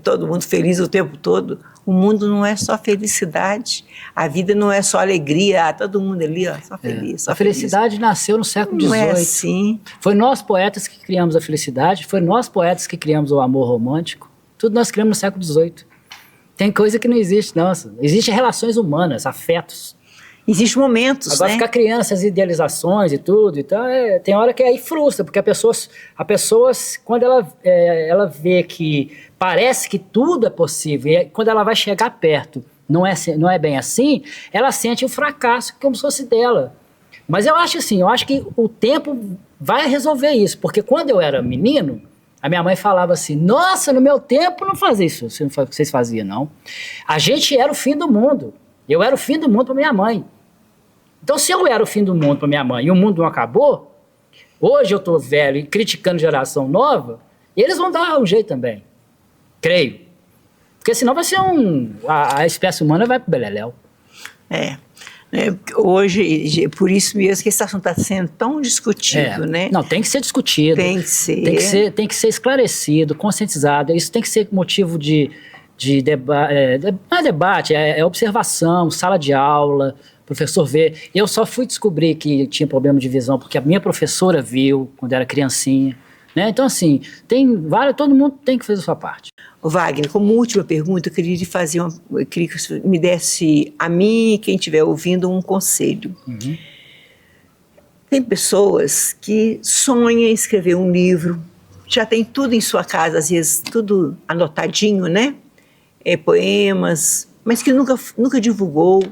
Todo mundo feliz o tempo todo. O mundo não é só felicidade, a vida não é só alegria, todo mundo ali, ó, só feliz. Só a felicidade nasceu no século XVIII. Não é assim. Foi nós poetas que criamos a felicidade, foi nós poetas que criamos o amor romântico, tudo nós criamos no século XVIII. Tem coisa que não existe, não. Existem relações humanas, afetos. Existem momentos, Agora ficar criando essas idealizações e tudo, então tem hora que aí frustra, porque a pessoa quando ela vê que parece que tudo é possível, e quando ela vai chegar perto, não é bem assim, ela sente o fracasso como se fosse dela. Mas eu acho que o tempo vai resolver isso, porque quando eu era menino, a minha mãe falava assim, nossa, no meu tempo não fazia isso, vocês faziam não. A gente era o fim do mundo, eu era o fim do mundo para minha mãe. Então, se eu era o fim do mundo para minha mãe e o mundo não acabou, hoje eu estou velho e criticando geração nova, eles vão dar um jeito também, creio. Porque senão vai ser a espécie humana vai pro beleléu. Hoje, por isso mesmo que esse assunto está sendo tão discutido, né? Não, tem que ser discutido. Tem que ser. Tem que ser esclarecido, conscientizado. Isso tem que ser motivo de debate. Não é debate, é observação, sala de aula, professor vê. Eu só fui descobrir que tinha problema de visão porque a minha professora viu quando era criancinha. Né? Então, assim, todo mundo tem que fazer a sua parte. Wagner, como última pergunta, eu queria que você me desse, a mim e quem estiver ouvindo, um conselho. Uhum. Tem pessoas que sonham em escrever um livro, já tem tudo em sua casa, às vezes tudo anotadinho, né? Poemas, mas que nunca divulgou,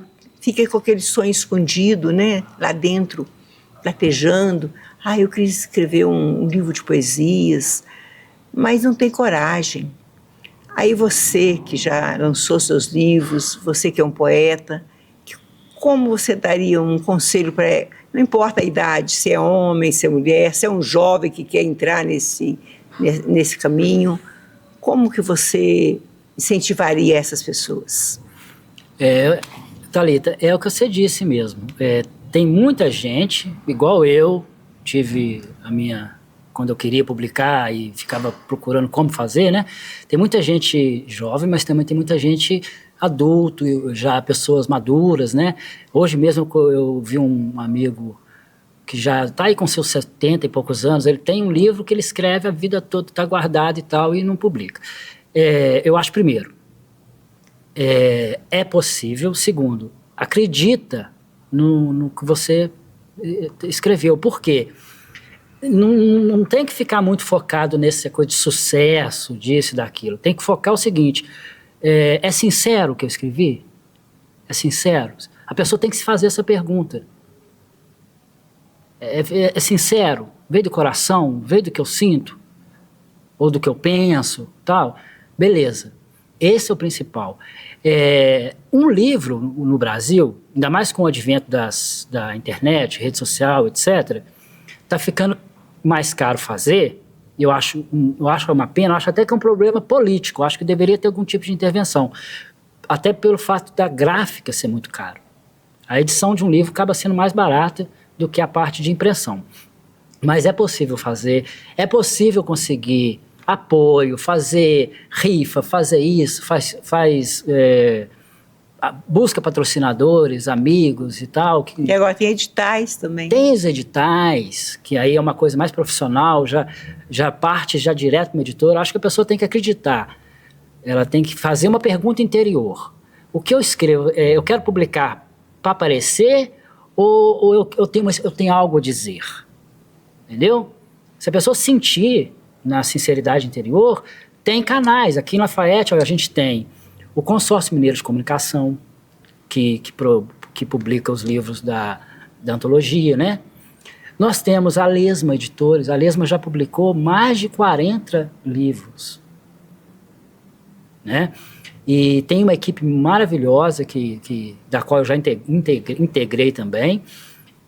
fica com aquele sonho escondido, né? Lá dentro, latejando. Eu queria escrever um livro de poesias, mas não tem coragem. Aí você que já lançou seus livros, você que é um poeta, como você daria um conselho para... Não importa a idade, se é homem, se é mulher, se é um jovem que quer entrar nesse caminho, como que você incentivaria essas pessoas? Thalita, é o que você disse mesmo. Tem muita gente, igual eu, tive quando eu queria publicar e ficava procurando como fazer, né? Tem muita gente jovem, mas também tem muita gente adulto, já pessoas maduras, né? Hoje mesmo eu vi um amigo que já está aí com seus 70 e poucos anos, ele tem um livro que ele escreve a vida toda, está guardado e tal, e não publica. Eu acho, primeiro, é possível. Segundo, acredita no que você escreveu. Por quê? Não tem que ficar muito focado nessa coisa de sucesso, disso e daquilo. Tem que focar o seguinte, é sincero o que eu escrevi? É sincero? A pessoa tem que se fazer essa pergunta. É sincero? Veio do coração? Veio do que eu sinto? Ou do que eu penso? Tal? Beleza. Esse é o principal. Um livro no Brasil, ainda mais com o advento da internet, rede social, etc., está ficando mais caro fazer. Eu acho uma pena, eu acho até que é um problema político, eu acho que deveria ter algum tipo de intervenção, até pelo fato da gráfica ser muito caro. A edição de um livro acaba sendo mais barata do que a parte de impressão. Mas é possível fazer, é possível conseguir apoio, fazer rifa, fazer isso, busca patrocinadores, amigos e tal. E agora tem editais também. Tem os editais, que aí é uma coisa mais profissional, já parte já direto para o editor. Acho que a pessoa tem que acreditar. Ela tem que fazer uma pergunta interior. O que eu escrevo, eu quero publicar para aparecer ou eu tenho algo a dizer? Entendeu? Se a pessoa sentir na sinceridade interior, tem canais. Aqui em Lafayette a gente tem o Consórcio Mineiro de Comunicação, que publica os livros da antologia, né? Nós temos a Lesma Editores. A Lesma já publicou mais de 40 livros, né? E tem uma equipe maravilhosa da qual eu já integrei também,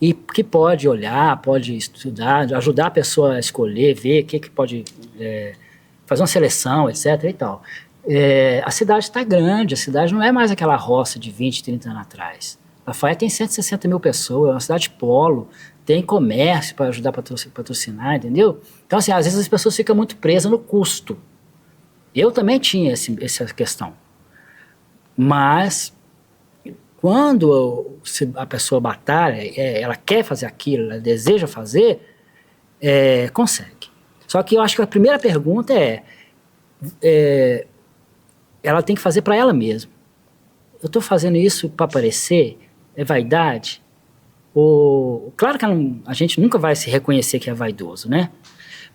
e que pode olhar, pode estudar, ajudar a pessoa a escolher, ver o que pode... fazer uma seleção, etc. e tal. A cidade está grande, a cidade não é mais aquela roça de 20, 30 anos atrás. Lafayette tem 160 mil pessoas, é uma cidade polo, tem comércio para ajudar a patrocinar, entendeu? Então, assim, às vezes as pessoas ficam muito presas no custo. Eu também tinha essa questão. Mas, quando a pessoa batalha, ela quer fazer aquilo, ela deseja fazer, consegue. Só que eu acho que a primeira pergunta ela tem que fazer para ela mesma. Eu estou fazendo isso para aparecer? É vaidade? Claro que a gente nunca vai se reconhecer que é vaidoso, né?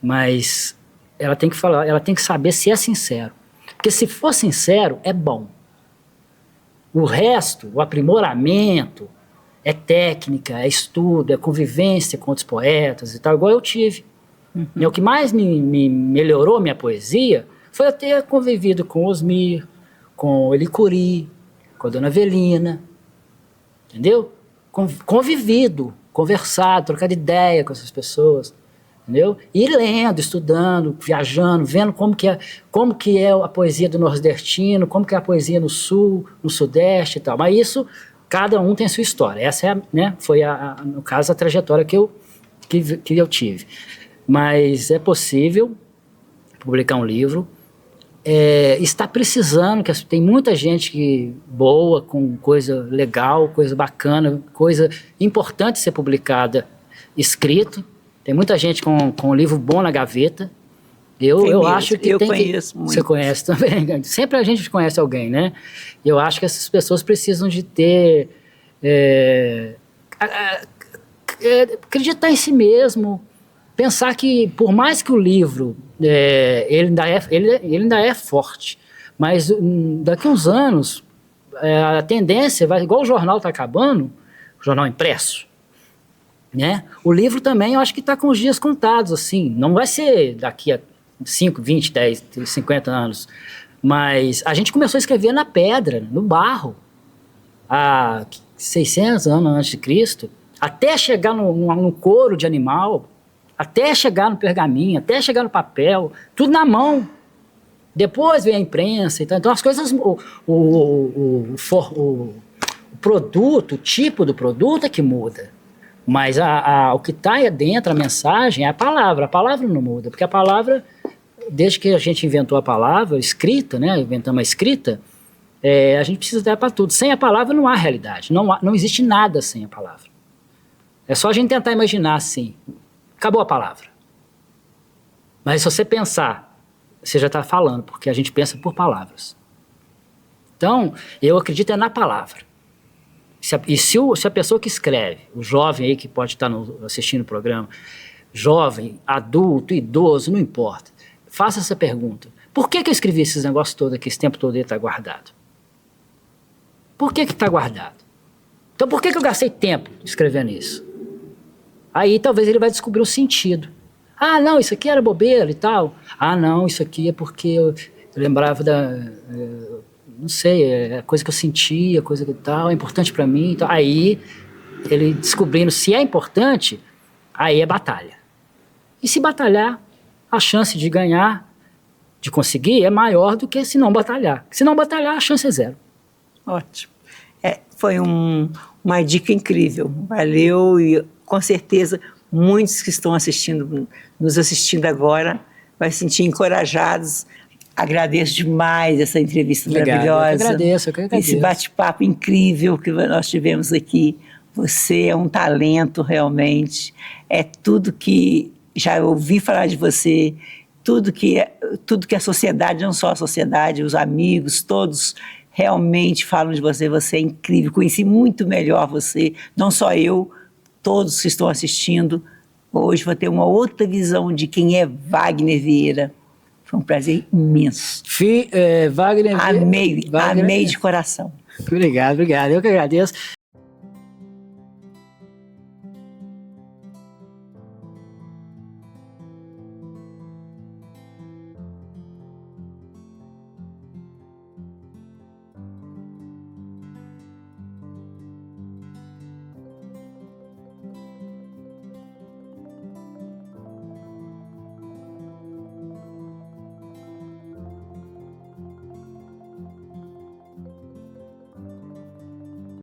Mas ela tem que falar, ela tem que saber se é sincero. Porque se for sincero, é bom. O resto, o aprimoramento, é técnica, é estudo, é convivência com outros poetas e tal, igual eu tive. Uhum. E o que mais me melhorou minha poesia foi eu ter convivido com Osmir, com o Elicuri, com a Dona Avelina, entendeu? Convivido, conversado, trocado ideia com essas pessoas, entendeu? E lendo, estudando, viajando, vendo como que é a poesia do nordestino, como que é a poesia no sul, no sudeste e tal. Mas isso, Cada um tem a sua história. Essa é foi, no caso, a trajetória que eu tive. Mas é possível publicar um livro. Está precisando, tem muita gente boa, com coisa legal, coisa bacana, coisa importante ser publicada, escrito. Tem muita gente com um livro bom na gaveta. Eu acho que eu tem conheço que... muito. Você conhece também? Sempre a gente conhece alguém, né? Eu acho que essas pessoas precisam de ter... acreditar em si mesmo, pensar que, por mais que o livro ele ainda é forte, mas daqui a uns anos a tendência vai, igual o jornal está acabando, o jornal impresso, né? O livro também eu acho que está com os dias contados, assim, não vai ser daqui a 5, 20, 10, 50 anos, mas a gente começou a escrever na pedra, no barro, há 600 anos antes de Cristo, até chegar no couro de animal, até chegar no pergaminho, até chegar no papel, tudo na mão. Depois vem a imprensa. Então as coisas, o produto, o tipo do produto é que muda. Mas o que está dentro, a mensagem, é a palavra. A palavra não muda, porque a palavra, desde que a gente inventou a palavra, escrita, né? Inventamos a escrita, a gente precisa dar para tudo. Sem a palavra não há realidade. Não existe nada sem a palavra. É só a gente tentar imaginar assim. Acabou a palavra. Mas se você pensar, você já está falando, porque a gente pensa por palavras. Então, eu acredito na palavra. Se a pessoa que escreve, o jovem aí que pode estar assistindo o programa, jovem, adulto, idoso, não importa, faça essa pergunta. Por que eu escrevi esses negócios todos aqui, esse tempo todo ele está guardado? Por que está guardado? Então por que eu gastei tempo escrevendo isso? Aí talvez ele vai descobrir o sentido. Ah, não, isso aqui era bobeira e tal. Ah, não, isso aqui é porque eu lembrava não sei, é coisa que eu sentia, coisa que tal, é importante para mim. Então, aí, ele descobrindo se é importante, aí é batalha. E se batalhar, a chance de ganhar, de conseguir, é maior do que se não batalhar. Se não batalhar, a chance é zero. Ótimo. Foi uma dica incrível. Valeu e, com certeza, muitos que estão nos assistindo agora, vai se sentir encorajados. Agradeço demais essa entrevista maravilhosa. Eu que agradeço. Esse bate-papo incrível que nós tivemos aqui. Você é um talento, realmente. É tudo que já ouvi falar de você, tudo que a sociedade, não só a sociedade, os amigos, todos realmente falam de você. Você é incrível. Conheci muito melhor você, não só eu, todos que estão assistindo. Hoje vou ter uma outra visão de quem é Wagner Vieira. Foi um prazer imenso. Wagner Vieira. Amei de coração. Obrigado. Eu que agradeço.